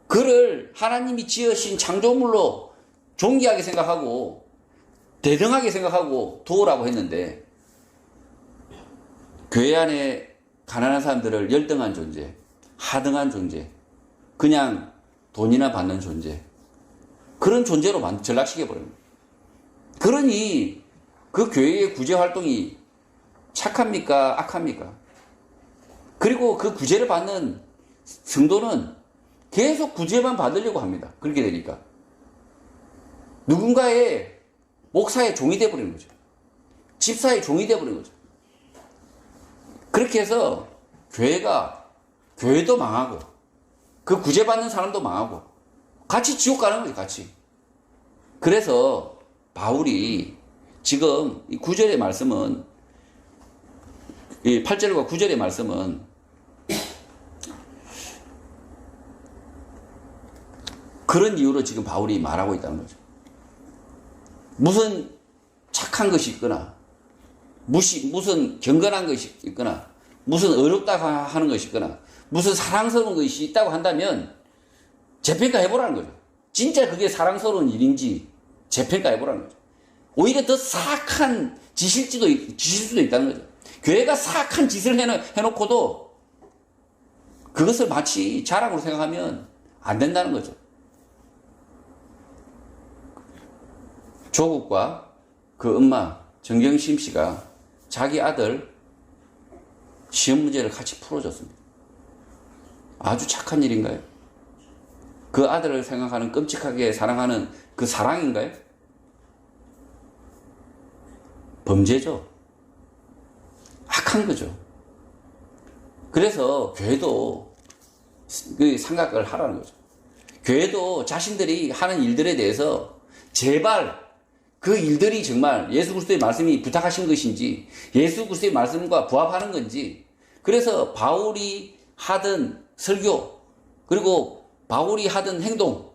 그를 하나님이 지으신 창조물로 존귀하게 생각하고 대등하게 생각하고 도우라고 했는데, 교회 안에 가난한 사람들을 열등한 존재, 하등한 존재, 그냥 돈이나 받는 존재, 그런 존재로 전락시켜버립니다. 그러니 그 교회의 구제 활동이 착합니까? 악합니까? 그리고 그 구제를 받는 성도는 계속 구제만 받으려고 합니다. 그렇게 되니까 누군가의 목사의 종이 되어버리는 거죠. 집사의 종이 되어버리는 거죠. 그렇게 해서 교회도 망하고 그 구제받는 사람도 망하고 같이 지옥 가는 거예요, 같이. 그래서 바울이 지금 이 9절의 말씀은, 이 8절과 9절의 말씀은 그런 이유로 지금 바울이 말하고 있다는 거죠. 무슨 착한 것이 있거나, 무슨 경건한 것이 있거나, 무슨 어렵다고 하는 것이 있거나, 무슨 사랑스러운 것이 있다고 한다면 재평가해보라는 거죠. 진짜 그게 사랑스러운 일인지 재평가해보라는 거죠. 오히려 더 사악한 짓일 수도 있다는 거죠. 교회가 사악한 짓을 해놓고도 그것을 마치 자랑으로 생각하면 안 된다는 거죠. 조국과 그 엄마 정경심 씨가 자기 아들 시험 문제를 같이 풀어줬습니다. 아주 착한 일인가요? 그 아들을 생각하는, 끔찍하게 사랑하는 그 사랑인가요? 범죄죠. 악한 거죠. 그래서 교회도 그 생각을 하라는 거죠. 교회도 자신들이 하는 일들에 대해서 제발 그 일들이 정말 예수 그리스도의 말씀이 부탁하신 것인지, 예수 그리스도의 말씀과 부합하는 건지, 그래서 바울이 하던 설교, 그리고 바울이 하던 행동,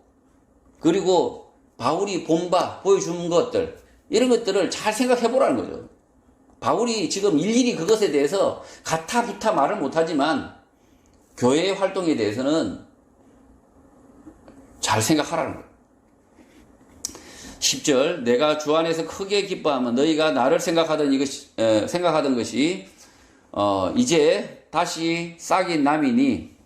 그리고 바울이 보여주는 것들, 이런 것들을 잘 생각해 보라는 거죠. 바울이 지금 일일이 그것에 대해서 가타부타 말을 못하지만 교회의 활동에 대해서는 잘 생각하라는 거예요. 10절, 내가 주 안에서 크게 기뻐하면 너희가 나를 생각하던 것이 이제 다시 싹인 남이니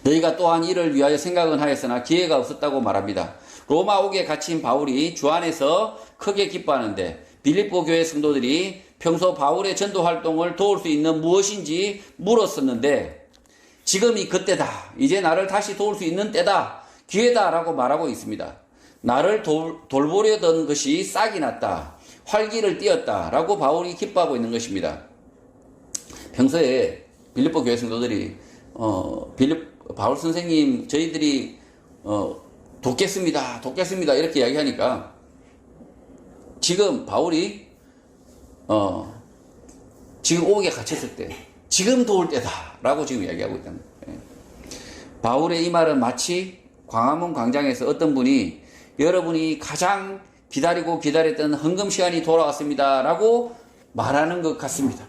너희가 또한 이를 위하여 생각은 하였으나 기회가 없었다고 말합니다. 로마 옥에 갇힌 바울이 주 안에서 크게 기뻐하는데 빌립보 교회 성도들이 평소 바울의 전도 활동을 도울 수 있는 무엇인지 물었었는데 지금이 그때다. 이제 나를 다시 도울 수 있는 때다. 기회다라고 말하고 있습니다. 나를 돌보려던 것이 싹이 났다. 활기를 띄었다. 라고 바울이 기뻐하고 있는 것입니다. 평소에 빌립보 교회 성도들이 바울 선생님 저희들이 돕겠습니다 이렇게 이야기하니까 지금 바울이 지금 옥에 갇혔을 때 지금 도울 때다 라고 지금 이야기하고 있다는 거예요. 바울의 이 말은 마치 광화문 광장에서 어떤 분이 여러분이 가장 기다렸던 헌금 시간이 돌아왔습니다 라고 말하는 것 같습니다.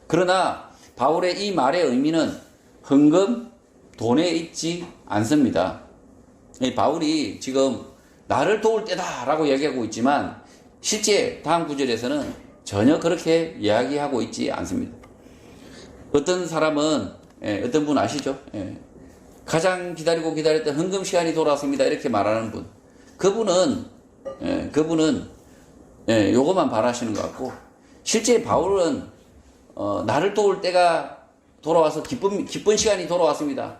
그러나 바울의 이 말의 의미는 헌금, 돈에 있지 않습니다. 바울이 지금 나를 도울 때다 라고 이야기하고 있지만 실제 다음 구절에서는 전혀 그렇게 이야기하고 있지 않습니다. 어떤 사람은, 어떤 분 아시죠? 가장 기다렸던 헌금 시간이 돌아왔습니다 이렇게 말하는 분, 그분은 요것만 바라시는 것 같고, 실제 바울은 나를 도울 때가 돌아와서 기쁜 시간이 돌아왔습니다.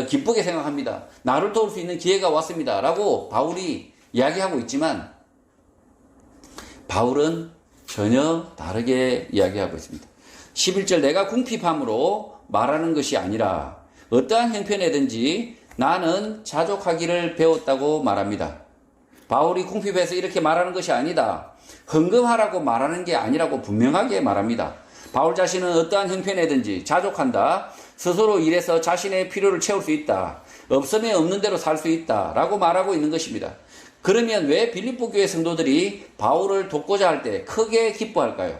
기쁘게 생각합니다. 나를 도울 수 있는 기회가 왔습니다. 라고 바울이 이야기하고 있지만 바울은 전혀 다르게 이야기하고 있습니다. 11절, 내가 궁핍함으로 말하는 것이 아니라 어떠한 형편에든지 나는 자족하기를 배웠다고 말합니다. 바울이 궁핍해서 이렇게 말하는 것이 아니다. 헌금하라고 말하는 게 아니라고 분명하게 말합니다. 바울 자신은 어떠한 형편에든지 자족한다. 스스로 일해서 자신의 필요를 채울 수 있다. 없으면 없는 대로 살 수 있다. 라고 말하고 있는 것입니다. 그러면 왜 빌립보 교회 성도들이 바울을 돕고자 할 때 크게 기뻐할까요?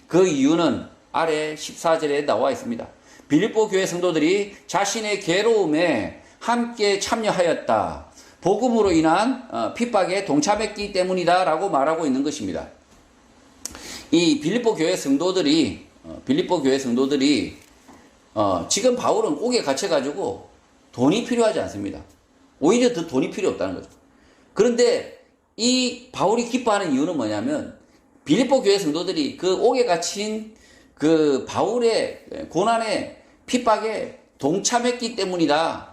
그 이유는 아래 14절에 나와 있습니다. 빌립보 교회 성도들이 자신의 괴로움에 함께 참여하였다. 복음으로 인한 핍박에 동참했기 때문이다 라고 말하고 있는 것입니다. 이 빌립보 교회 성도들이 지금 바울은 옥에 갇혀가지고 돈이 필요하지 않습니다. 오히려 더 돈이 필요 없다는 거죠. 그런데 이 바울이 기뻐하는 이유는 뭐냐면 빌립보 교회 성도들이 그 옥에 갇힌 그 바울의 고난의 핍박에 동참했기 때문이다.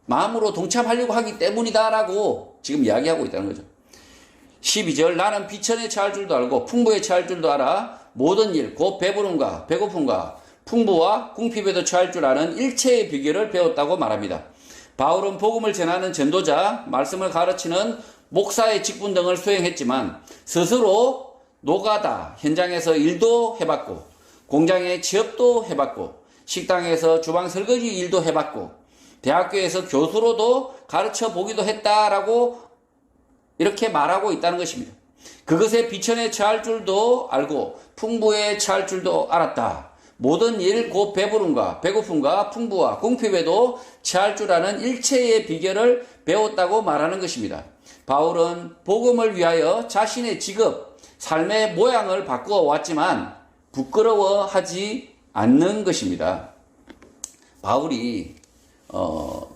마음으로 동참하려고 하기 때문이다라고 지금 이야기하고 있다는 거죠. 12절, 나는 비천에 처할 줄도 알고 풍부에 처할 줄도 알아 모든 일 곧 배부름과 배고픔과 풍부와 궁핍에도 처할 줄 아는 일체의 비결을 배웠다고 말합니다. 바울은 복음을 전하는 전도자, 말씀을 가르치는 목사의 직분 등을 수행했지만 스스로 노가다, 현장에서 일도 해봤고 공장의 취업도 해봤고 식당에서 주방 설거지 일도 해봤고 대학교에서 교수로도 가르쳐 보기도 했다라고 이렇게 말하고 있다는 것입니다. 그것에 비천에 처할 줄도 알고 풍부에 처할 줄도 알았다. 모든 일 곧 배부름과 배고픔과 풍부와 궁핍에도 처할 줄 아는 일체의 비결을 배웠다고 말하는 것입니다. 바울은 복음을 위하여 자신의 직업, 삶의 모양을 바꾸어 왔지만 부끄러워하지 않는 것입니다. 바울이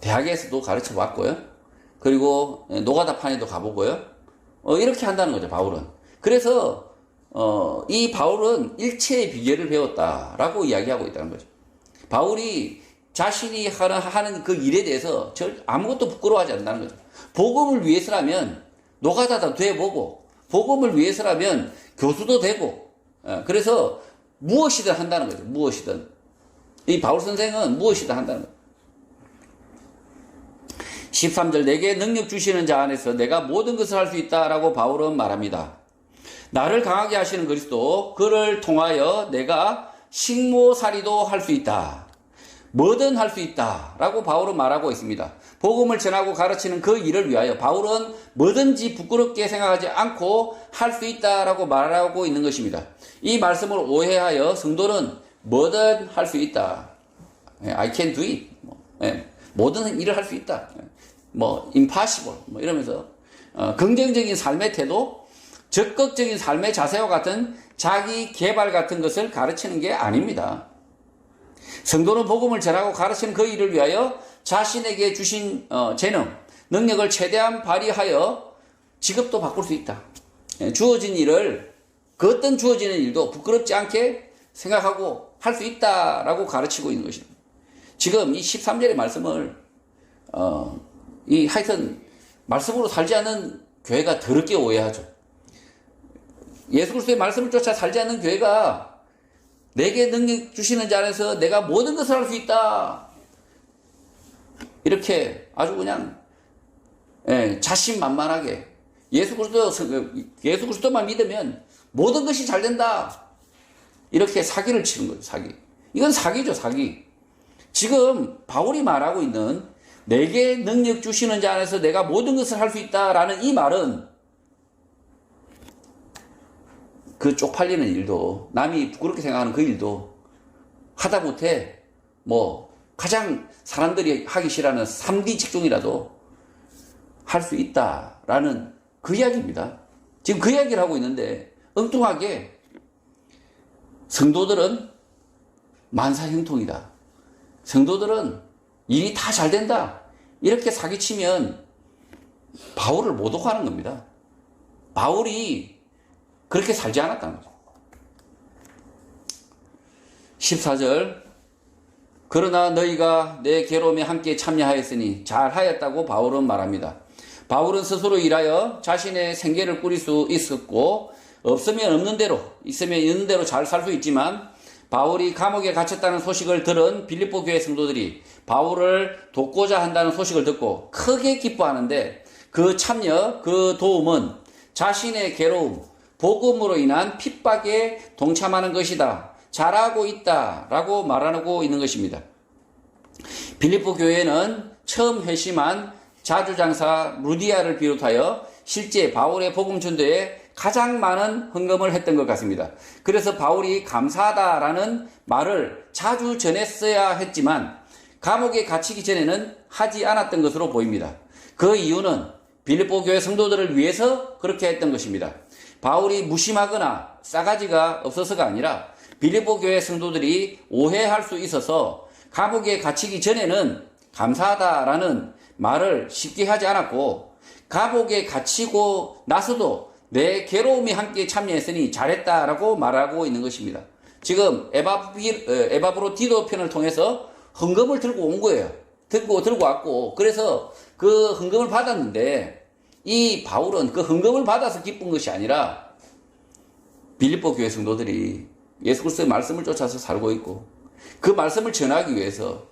대학에서도 가르쳐 봤고요. 그리고 노가다판에도 가보고요. 이렇게 한다는 거죠, 바울은. 그래서 이 바울은 일체의 비결을 배웠다라고 이야기하고 있다는 거죠. 바울이 자신이 하는 그 일에 대해서 아무것도 부끄러워하지 않는다는 거죠. 복음을 위해서라면 노가다도 돼보고 복음을 위해서라면 교수도 되고 그래서 무엇이든 한다는 거죠. 무엇이든. 이 바울 선생은 무엇이든 한다는 거죠. 13절 내게 능력 주시는 자 안에서 내가 모든 것을 할 수 있다라고 바울은 말합니다. 나를 강하게 하시는 그리스도, 그를 통하여 내가 식모살이도 할 수 있다. 뭐든 할 수 있다 라고 바울은 말하고 있습니다. 복음을 전하고 가르치는 그 일을 위하여 바울은 뭐든지 부끄럽게 생각하지 않고 할 수 있다라고 말하고 있는 것입니다. 이 말씀을 오해하여 성도는 뭐든 할 수 있다. I can do it. 모든 일을 할 수 있다. impossible. 이러면서 긍정적인 삶의 태도, 적극적인 삶의 자세와 같은 자기 개발 같은 것을 가르치는 게 아닙니다. 성도는 복음을 전하고 가르치는 그 일을 위하여 자신에게 주신 재능, 능력을 최대한 발휘하여 직업도 바꿀 수 있다. 주어진 일을, 그 어떤 주어지는 일도 부끄럽지 않게 생각하고 할 수 있다라고 가르치고 있는 것입니다. 지금 이 13절의 말씀을 하여튼 말씀으로 살지 않는 교회가 더럽게 오해하죠. 예수 그리스도의 말씀을 쫓아 살지 않는 교회가 내게 능력 주시는 자 안에서 내가 모든 것을 할 수 있다. 이렇게 아주 그냥 자신만만하게 예수 그리스도만 믿으면 모든 것이 잘 된다. 이렇게 사기를 치는 거예요. 사기. 이건 사기죠. 사기. 지금 바울이 말하고 있는 내게 능력 주시는 자 안에서 내가 모든 것을 할 수 있다라는 이 말은 그 쪽팔리는 일도, 남이 부끄럽게 생각하는 그 일도 하다못해 가장 사람들이 하기 싫어하는 3D 직종이라도 할 수 있다라는 그 이야기입니다. 지금 그 이야기를 하고 있는데 엉뚱하게 성도들은 만사형통이다. 성도들은 일이 다 잘 된다. 이렇게 사기치면 바울을 모독하는 겁니다. 바울이 그렇게 살지 않았다는 거죠. 14절 그러나 너희가 내 괴로움에 함께 참여하였으니 잘하였다고 바울은 말합니다. 바울은 스스로 일하여 자신의 생계를 꾸릴 수 있었고 없으면 없는 대로, 있으면 있는 대로 잘 살 수 있지만 바울이 감옥에 갇혔다는 소식을 들은 빌립보 교회 성도들이 바울을 돕고자 한다는 소식을 듣고 크게 기뻐하는데 그 참여, 그 도움은 자신의 괴로움, 복음으로 인한 핍박에 동참하는 것이다. 잘하고 있다. 라고 말하고 있는 것입니다. 빌립보 교회는 처음 회심한 자주장사 루디아를 비롯하여 실제 바울의 복음 전도에 가장 많은 헌금을 했던 것 같습니다. 그래서 바울이 감사하다라는 말을 자주 전했어야 했지만 감옥에 갇히기 전에는 하지 않았던 것으로 보입니다. 그 이유는 빌립보 교회 성도들을 위해서 그렇게 했던 것입니다. 바울이 무심하거나 싸가지가 없어서가 아니라 빌립보 교회 성도들이 오해할 수 있어서 감옥에 갇히기 전에는 감사하다라는 말을 쉽게 하지 않았고 감옥에 갇히고 나서도 내 괴로움이 함께 참여했으니 잘했다라고 말하고 있는 것입니다. 지금 에바브로디도 편을 통해서 헌금을 들고 온 거예요. 들고 왔고 그래서 그 헌금을 받았는데 이 바울은 그 헌금을 받아서 기쁜 것이 아니라 빌립보 교회 성도들이 예수 그리스도의 말씀을 쫓아서 살고 있고 그 말씀을 전하기 위해서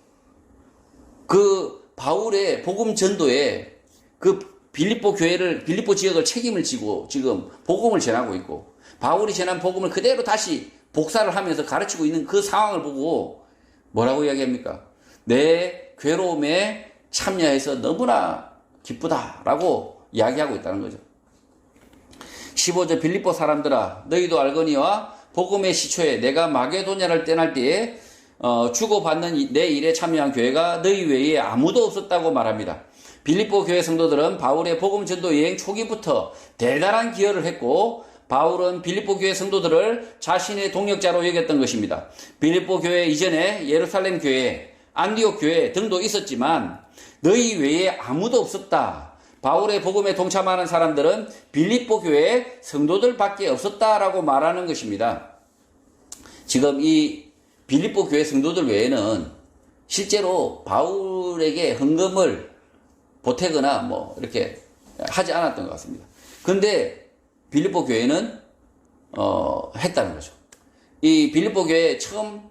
그 바울의 복음 전도에 그 빌립보 지역을 책임을 지고 지금 복음을 전하고 있고, 바울이 전한 복음을 그대로 다시 복사를 하면서 가르치고 있는 그 상황을 보고 뭐라고 이야기합니까? 내 괴로움에 참여해서 너무나 기쁘다라고 이야기하고 있다는 거죠. 15절 빌립보 사람들아 너희도 알거니와 복음의 시초에 내가 마게도냐를 떠날 때에 주고받는 내 일에 참여한 교회가 너희 외에 아무도 없었다고 말합니다. 빌립보 교회 성도들은 바울의 복음 전도 여행 초기부터 대단한 기여를 했고, 바울은 빌립보 교회 성도들을 자신의 동역자로 여겼던 것입니다. 빌립보 교회 이전에 예루살렘 교회, 안디옥 교회 등도 있었지만 너희 외에 아무도 없었다. 바울의 복음에 동참하는 사람들은 빌립보 교회 성도들밖에 없었다라고 말하는 것입니다. 지금 이 빌립보 교회 성도들 외에는 실제로 바울에게 헌금을 보태거나 뭐 이렇게 하지 않았던 것 같습니다. 근데 빌립보 교회는 했다는 거죠. 이 빌립보 교회 처음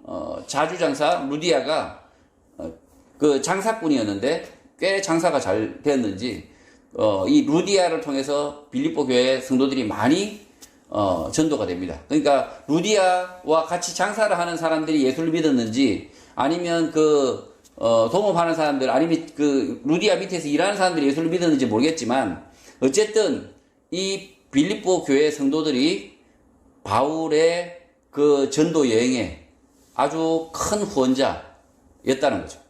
자주장사 루디아가 그 장사꾼이었는데 꽤 장사가 잘 되었는지 이 루디아를 통해서 빌립보 교회 성도들이 많이 전도가 됩니다. 그러니까 루디아와 같이 장사를 하는 사람들이 예수를 믿었는지, 아니면 동업하는 사람들, 아니면 그 루디아 밑에서 일하는 사람들이 예수를 믿었는지 모르겠지만, 어쨌든 이 빌립보 교회 성도들이 바울의 그 전도 여행에 아주 큰 후원자였다는 거죠.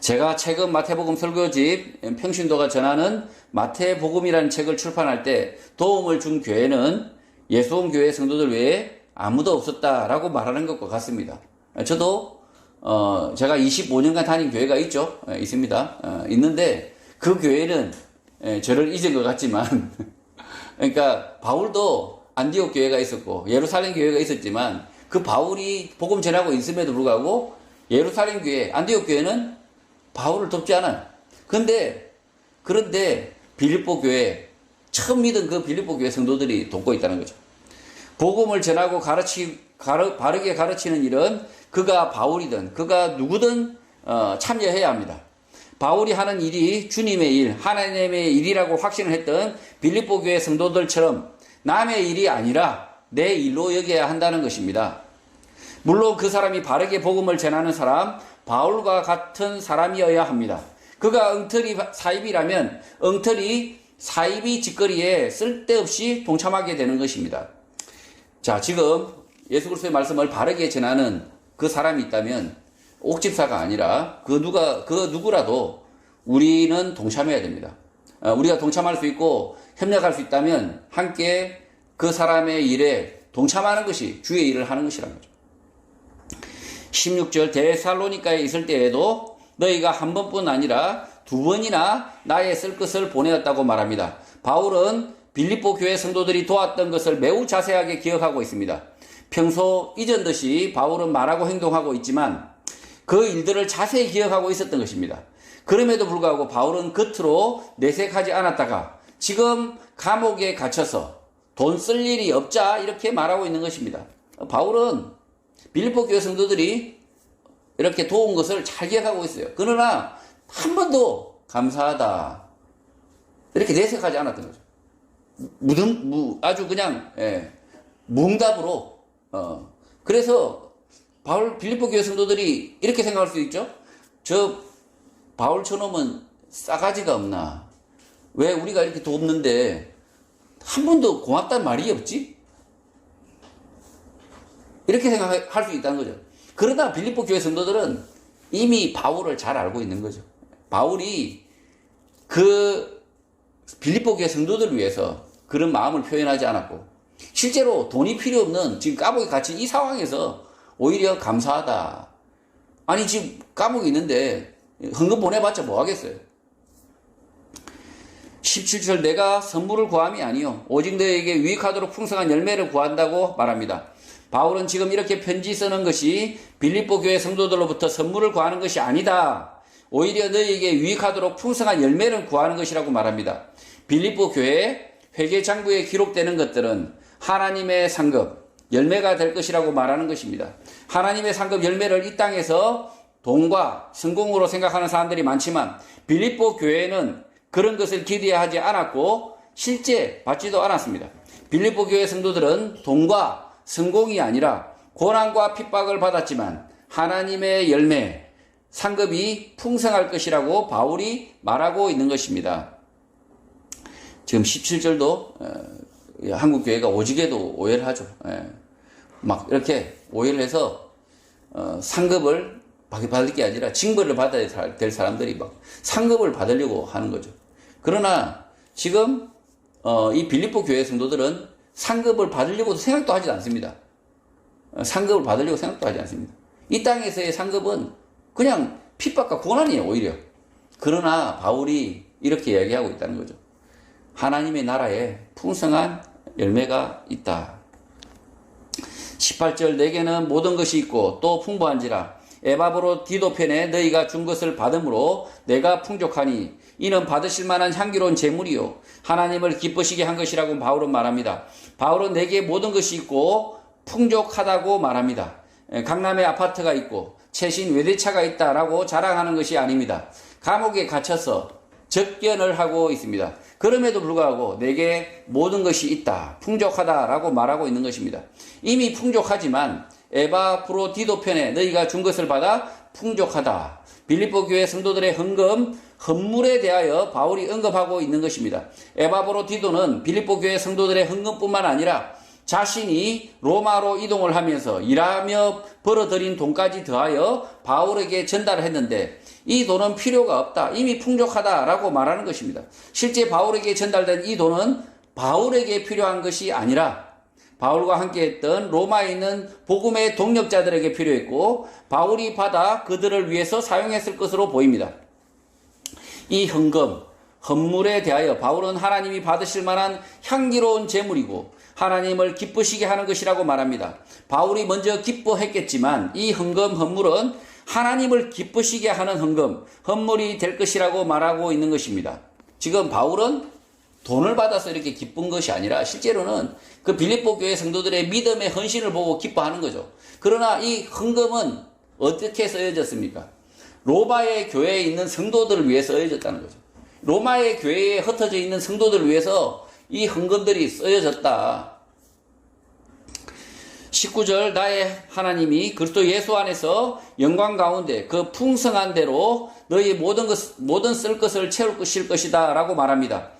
제가 최근 마태복음 설교집 평신도가 전하는 마태복음이라는 책을 출판할 때 도움을 준 교회는 예수원 교회 성도들 외에 아무도 없었다라고 말하는 것과 같습니다. 저도 제가 25년간 다닌 교회가 있습니다. 있는데 그 교회는 저를 잊은 것 같지만 그러니까 바울도 안디옥 교회가 있었고 예루살렘 교회가 있었지만, 그 바울이 복음 전하고 있음에도 불구하고 예루살렘 교회, 안디옥 교회는 바울을 돕지 않아요. 그런데 빌립보 교회, 처음 믿은 그 빌립보 교회 성도들이 돕고 있다는 거죠. 복음을 전하고 바르게 가르치는 일은 그가 바울이든 그가 누구든 참여해야 합니다. 바울이 하는 일이 주님의 일, 하나님의 일이라고 확신을 했던 빌립보 교회 성도들처럼 남의 일이 아니라 내 일로 여겨야 한다는 것입니다. 물론 그 사람이 바르게 복음을 전하는 사람, 바울과 같은 사람이어야 합니다. 그가 엉터리 사입이라면 엉터리 사입이 짓거리에 쓸데없이 동참하게 되는 것입니다. 자, 지금 예수 그리스도의 말씀을 바르게 전하는 그 사람이 있다면 옥집사가 아니라 그 누구라도 우리는 동참해야 됩니다. 우리가 동참할 수 있고 협력할 수 있다면 함께 그 사람의 일에 동참하는 것이 주의 일을 하는 것이라는 거죠. 16절 데살로니가에 있을 때에도 너희가 한 번뿐 아니라 두 번이나 나의 쓸 것을 보내었다고 말합니다. 바울은 빌립보 교회 성도들이 도왔던 것을 매우 자세하게 기억하고 있습니다. 평소 이전 듯이 바울은 말하고 행동하고 있지만 그 일들을 자세히 기억하고 있었던 것입니다. 그럼에도 불구하고 바울은 겉으로 내색하지 않았다가 지금 감옥에 갇혀서 돈 쓸 일이 없자 이렇게 말하고 있는 것입니다. 바울은 빌립보 교회 성도들이 이렇게 도운 것을 잘 기억하고 있어요. 그러나 한 번도 감사하다 이렇게 내색하지 않았던 거죠. 아주 그냥 무응답으로. 그래서 빌립보 교회 성도들이 이렇게 생각할 수 있죠. 저 바울 저놈은 싸가지가 없나? 왜 우리가 이렇게 돕는데 한 번도 고맙다는 말이 없지? 이렇게 생각할 수 있다는 거죠. 그러나 빌립보 교회 성도들은 이미 바울을 잘 알고 있는 거죠. 바울이 그 빌립보 교회 성도들을 위해서 그런 마음을 표현하지 않았고, 실제로 돈이 필요 없는 지금 감옥에 갇힌 이 상황에서 오히려 감사하다. 아니 지금 감옥에 있는데 헌금 보내봤자 뭐 하겠어요. 17절 내가 선물을 구함이 아니요 오직 너에게 유익하도록 풍성한 열매를 구한다고 말합니다. 바울은 지금 이렇게 편지 쓰는 것이 빌립보 교회 성도들로부터 선물을 구하는 것이 아니다. 오히려 너에게 유익하도록 풍성한 열매를 구하는 것이라고 말합니다. 빌립보 교회 회계장부에 기록되는 것들은 하나님의 상급, 열매가 될 것이라고 말하는 것입니다. 하나님의 상급 열매를 이 땅에서 돈과 성공으로 생각하는 사람들이 많지만 빌립보 교회는 그런 것을 기대하지 않았고 실제 받지도 않았습니다. 빌립보 교회 성도들은 돈과 성공이 아니라 고난과 핍박을 받았지만 하나님의 열매, 상급이 풍성할 것이라고 바울이 말하고 있는 것입니다. 지금 17절도 한국 교회가 오지게도 오해를 하죠. 막 이렇게 오해를 해서 상급을 받을 게 아니라 징벌을 받아야 될 사람들이 막 상급을 받으려고 하는 거죠. 그러나 지금 이 빌립보 교회 성도들은 상급을 받으려고도 생각도 하지 않습니다. 상급을 받으려고 생각도 하지 않습니다. 이 땅에서의 상급은 그냥 핍박과 고난이에요, 오히려. 그러나 바울이 이렇게 이야기하고 있다는 거죠. 하나님의 나라에 풍성한 열매가 있다. 18절 내게는 모든 것이 있고 또 풍부한지라 에바브로 디도 편에 너희가 준 것을 받음으로 내가 풍족하니 이는 받으실 만한 향기로운 재물이요 하나님을 기쁘시게 한 것이라고 바울은 말합니다. 바울은 내게 모든 것이 있고 풍족하다고 말합니다. 강남에 아파트가 있고 최신 외제차가 있다라고 자랑하는 것이 아닙니다. 감옥에 갇혀서 접견을 하고 있습니다. 그럼에도 불구하고 내게 모든 것이 있다, 풍족하다라고 말하고 있는 것입니다. 이미 풍족하지만 에바브로디도 편에 너희가 준 것을 받아 풍족하다. 빌립보 교회 성도들의 헌물에 대하여 바울이 언급하고 있는 것입니다. 에바브로디도는 빌립보 교회 성도들의 헌금뿐만 아니라 자신이 로마로 이동을 하면서 일하며 벌어들인 돈까지 더하여 바울에게 전달을 했는데 이 돈은 필요가 없다. 이미 풍족하다라고 말하는 것입니다. 실제 바울에게 전달된 이 돈은 바울에게 필요한 것이 아니라 바울과 함께했던 로마에 있는 복음의 동력자들에게 필요했고 바울이 받아 그들을 위해서 사용했을 것으로 보입니다. 이 헌물에 대하여 바울은 하나님이 받으실 만한 향기로운 제물이고 하나님을 기쁘시게 하는 것이라고 말합니다. 바울이 먼저 기뻐했겠지만 이 헌물은 하나님을 기쁘시게 하는 헌물이 될 것이라고 말하고 있는 것입니다. 지금 바울은 돈을 받아서 이렇게 기쁜 것이 아니라 실제로는 그 빌립보 교회 성도들의 믿음의 헌신을 보고 기뻐하는 거죠. 그러나 이 헌금은 어떻게 쓰여졌습니까? 로마의 교회에 있는 성도들을 위해 쓰여졌다는 거죠. 로마의 교회에 흩어져 있는 성도들을 위해서 이 헌금들이 쓰여졌다. 19절 나의 하나님이 그리스도 예수 안에서 영광 가운데 그 풍성한 대로 너희 모든 쓸 것을 채울 것이다 라고 말합니다.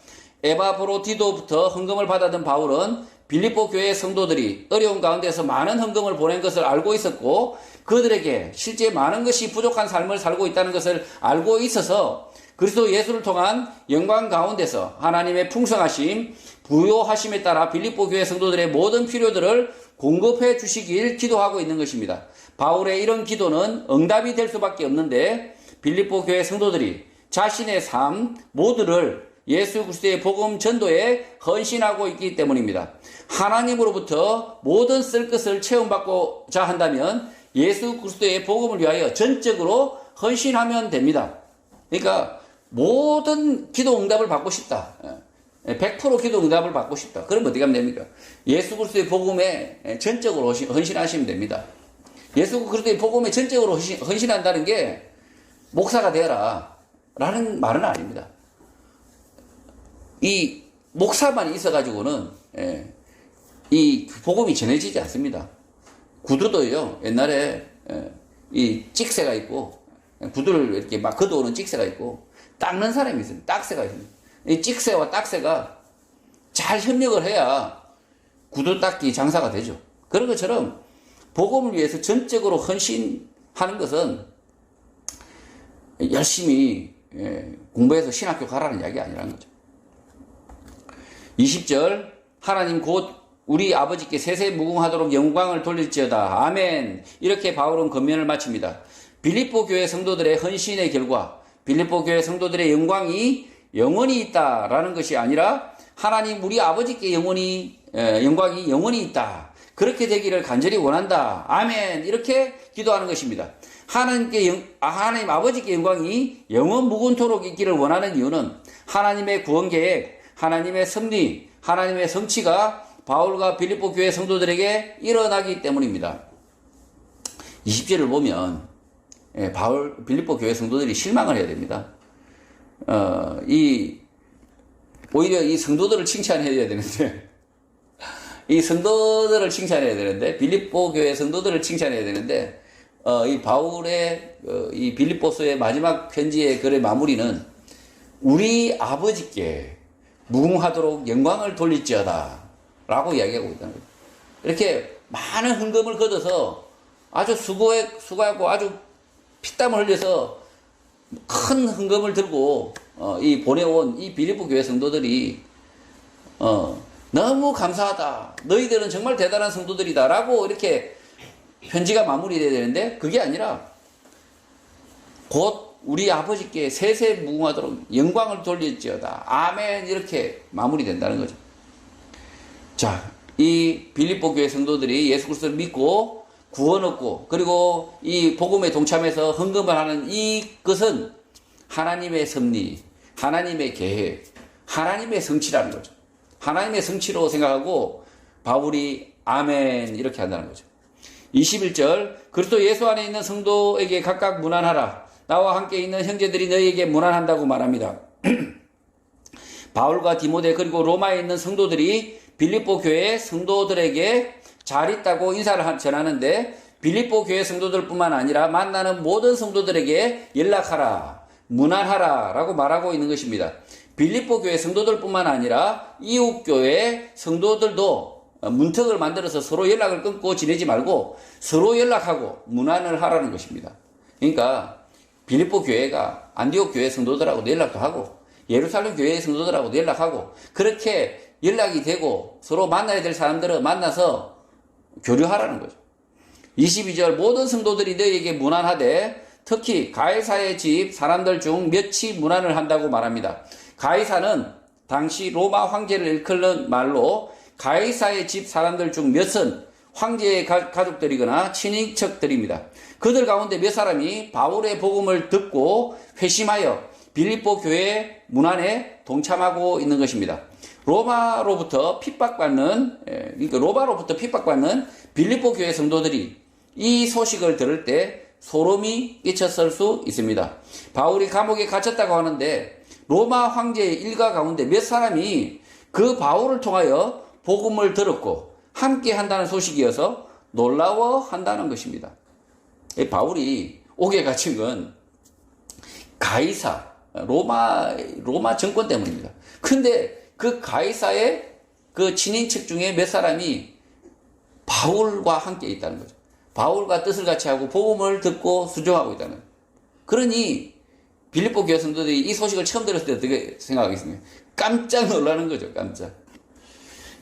에바브로디도부터 헌금을 받았던 바울은 빌립보 교회 성도들이 어려운 가운데서 많은 헌금을 보낸 것을 알고 있었고 그들에게 실제 많은 것이 부족한 삶을 살고 있다는 것을 알고 있어서 그리스도 예수를 통한 영광 가운데서 하나님의 풍성하심, 부요하심에 따라 빌립보 교회 성도들의 모든 필요들을 공급해 주시길 기도하고 있는 것입니다. 바울의 이런 기도는 응답이 될 수밖에 없는데 빌립보 교회 성도들이 자신의 삶 모두를 예수 그리스도의 복음 전도에 헌신하고 있기 때문입니다. 하나님으로부터 모든 쓸 것을 체험받고자 한다면 예수 그리스도의 복음을 위하여 전적으로 헌신하면 됩니다. 그러니까 모든 기도 응답을 받고 싶다. 100% 기도 응답을 받고 싶다. 그럼 어떻게 하면 됩니까? 예수 그리스도의 복음에 전적으로 헌신하시면 됩니다. 예수 그리스도의 복음에 전적으로 헌신한다는 게 목사가 되어라 라는 말은 아닙니다. 이 목사만 있어가지고는 이 복음이 전해지지 않습니다. 구두도요 옛날에 이 찍새가 있고 구두를 이렇게 막 걷어오는 찍새가 있고 닦는 사람이 있습니다. 딱새가 있습니다. 이 찍새와 딱새가 잘 협력을 해야 구두 닦기 장사가 되죠. 그런 것처럼 복음을 위해서 전적으로 헌신하는 것은 열심히 공부해서 신학교 가라는 이야기 아니라는 거죠. 20절 하나님 곧 우리 아버지께 세세무궁하도록 영광을 돌릴지어다. 아멘. 이렇게 바울은 권면을 마칩니다. 빌립보 교회 성도들의 헌신의 결과 빌립보 교회 성도들의 영광이 영원히 있다라는 것이 아니라 하나님 우리 아버지께 영광이 영원히 있다. 그렇게 되기를 간절히 원한다. 아멘. 이렇게 기도하는 것입니다. 하나님 아버지께 영광이 영원 무궁토록 있기를 원하는 이유는 하나님의 구원 계획, 하나님의 섭리, 하나님의 성취가 바울과 빌립보 교회 성도들에게 일어나기 때문입니다. 20절을 보면 빌립보 교회 성도들이 실망을 해야 됩니다. 오히려 이 성도들을 칭찬해야 되는데 빌립보 교회 성도들을 칭찬해야 되는데 이 바울의 이 빌립보서의 마지막 편지의 글의 마무리는 우리 아버지께 무궁하도록 영광을 돌릴지어다 라고 이야기하고 있다는 거예요. 이렇게 많은 헌금을 걷어서 아주 수고하고 아주 피땀을 흘려서 큰 헌금을 들고 보내온 이 빌립보 교회 성도들이 너무 감사하다. 너희들은 정말 대단한 성도들이다. 라고 이렇게 편지가 마무리돼야 되는데 그게 아니라 곧 우리 아버지께 세세 무궁하도록 영광을 돌릴지어다. 아멘. 이렇게 마무리된다는 거죠. 자, 이 빌립보 교회 성도들이 예수 그리스도를 믿고 구원 얻고 그리고 이 복음에 동참해서 헌금을 하는 이것은 하나님의 섭리, 하나님의 계획, 하나님의 성취라는 거죠. 하나님의 성취로 생각하고 바울이 아멘 이렇게 한다는 거죠. 21절 그리스도 예수 안에 있는 성도에게 각각 문안하라. 나와 함께 있는 형제들이 너희에게 문안한다고 말합니다. 바울과 디모데 그리고 로마에 있는 성도들이 빌립보 교회 성도들에게 잘 있다고 인사를 전하는데 빌립보 교회 성도들뿐만 아니라 만나는 모든 성도들에게 연락하라, 문안하라 라고 말하고 있는 것입니다. 빌립보 교회 성도들뿐만 아니라 이웃 교회 성도들도 문턱을 만들어서 서로 연락을 끊고 지내지 말고 서로 연락하고 문안을 하라는 것입니다. 그러니까 빌립보 교회가 안디옥 교회 성도들하고도 연락도 하고 예루살렘 교회 성도들하고도 연락하고 그렇게 연락이 되고 서로 만나야 될 사람들은 만나서 교류하라는 거죠. 22절 모든 성도들이 너희에게 문안하되 특히 가이사의 집 사람들 중 몇이 문안을 한다고 말합니다. 가이사는 당시 로마 황제를 일컫는 말로 가이사의 집 사람들 중 몇은 황제의 가족들이거나 친인척들입니다. 그들 가운데 몇 사람이 바울의 복음을 듣고 회심하여 빌립보 교회 문안에 동참하고 있는 것입니다. 로마로부터 핍박받는 빌립보 교회 성도들이 이 소식을 들을 때 소름이 끼쳤을 수 있습니다. 바울이 감옥에 갇혔다고 하는데 로마 황제의 일가 가운데 몇 사람이 그 바울을 통하여 복음을 들었고 함께 한다는 소식이어서 놀라워한다는 것입니다. 바울이 옥에 갇힌 건 가이사 로마 정권 때문입니다. 근데 그 가이사의 그 친인척 중에 몇 사람이 바울과 함께 있다는 거죠. 바울과 뜻을 같이 하고 복음을 듣고 순종하고 있다는 거예요. 그러니 빌립보 교회 성도들이 이 소식을 처음 들었을 때 어떻게 생각하겠습니까? 깜짝 놀라는 거죠. 깜짝.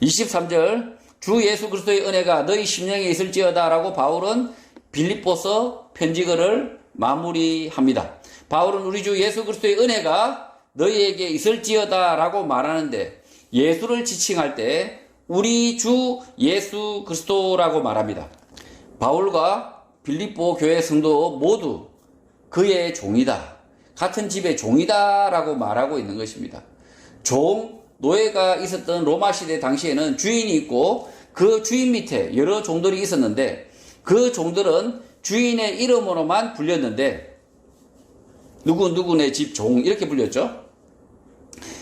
23절 주 예수 그리스도의 은혜가 너희 심령에 있을지어다 라고 바울은 빌립보서 편지글을 마무리합니다. 바울은 우리 주 예수 그리스도의 은혜가 너희에게 있을지어다 라고 말하는데 예수를 지칭할 때 우리 주 예수 그리스도라고 말합니다. 바울과 빌립보 교회 성도 모두 그의 종이다. 같은 집의 종이다 라고 말하고 있는 것입니다. 노예가 있었던 로마 시대 당시에는 주인이 있고 그 주인 밑에 여러 종들이 있었는데 그 종들은 주인의 이름으로만 불렸는데 누구누구네 집 종 이렇게 불렸죠.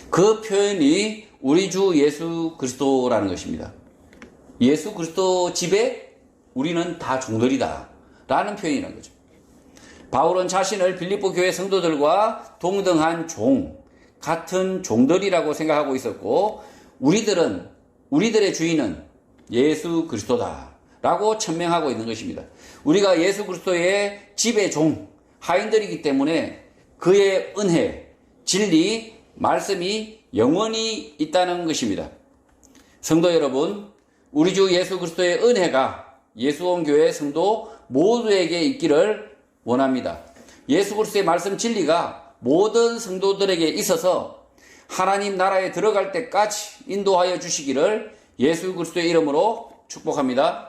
그 표현이 우리 주 예수 그리스도라는 것입니다. 예수 그리스도 집에 우리는 다 종들이다 라는 표현이라는 거죠. 바울은 자신을 빌립보 교회 성도들과 동등한 같은 종들이라고 생각하고 있었고 우리들의 주인은 예수 그리스도다 라고 천명하고 있는 것입니다. 우리가 예수 그리스도의 집의 하인들이기 때문에 그의 은혜, 진리, 말씀이 영원히 있다는 것입니다. 성도 여러분, 우리 주 예수 그리스도의 은혜가 예수온 교회 성도 모두에게 있기를 원합니다. 예수 그리스도의 말씀 진리가 모든 성도들에게 있어서 하나님 나라에 들어갈 때까지 인도하여 주시기를 예수 그리스도의 이름으로 축복합니다.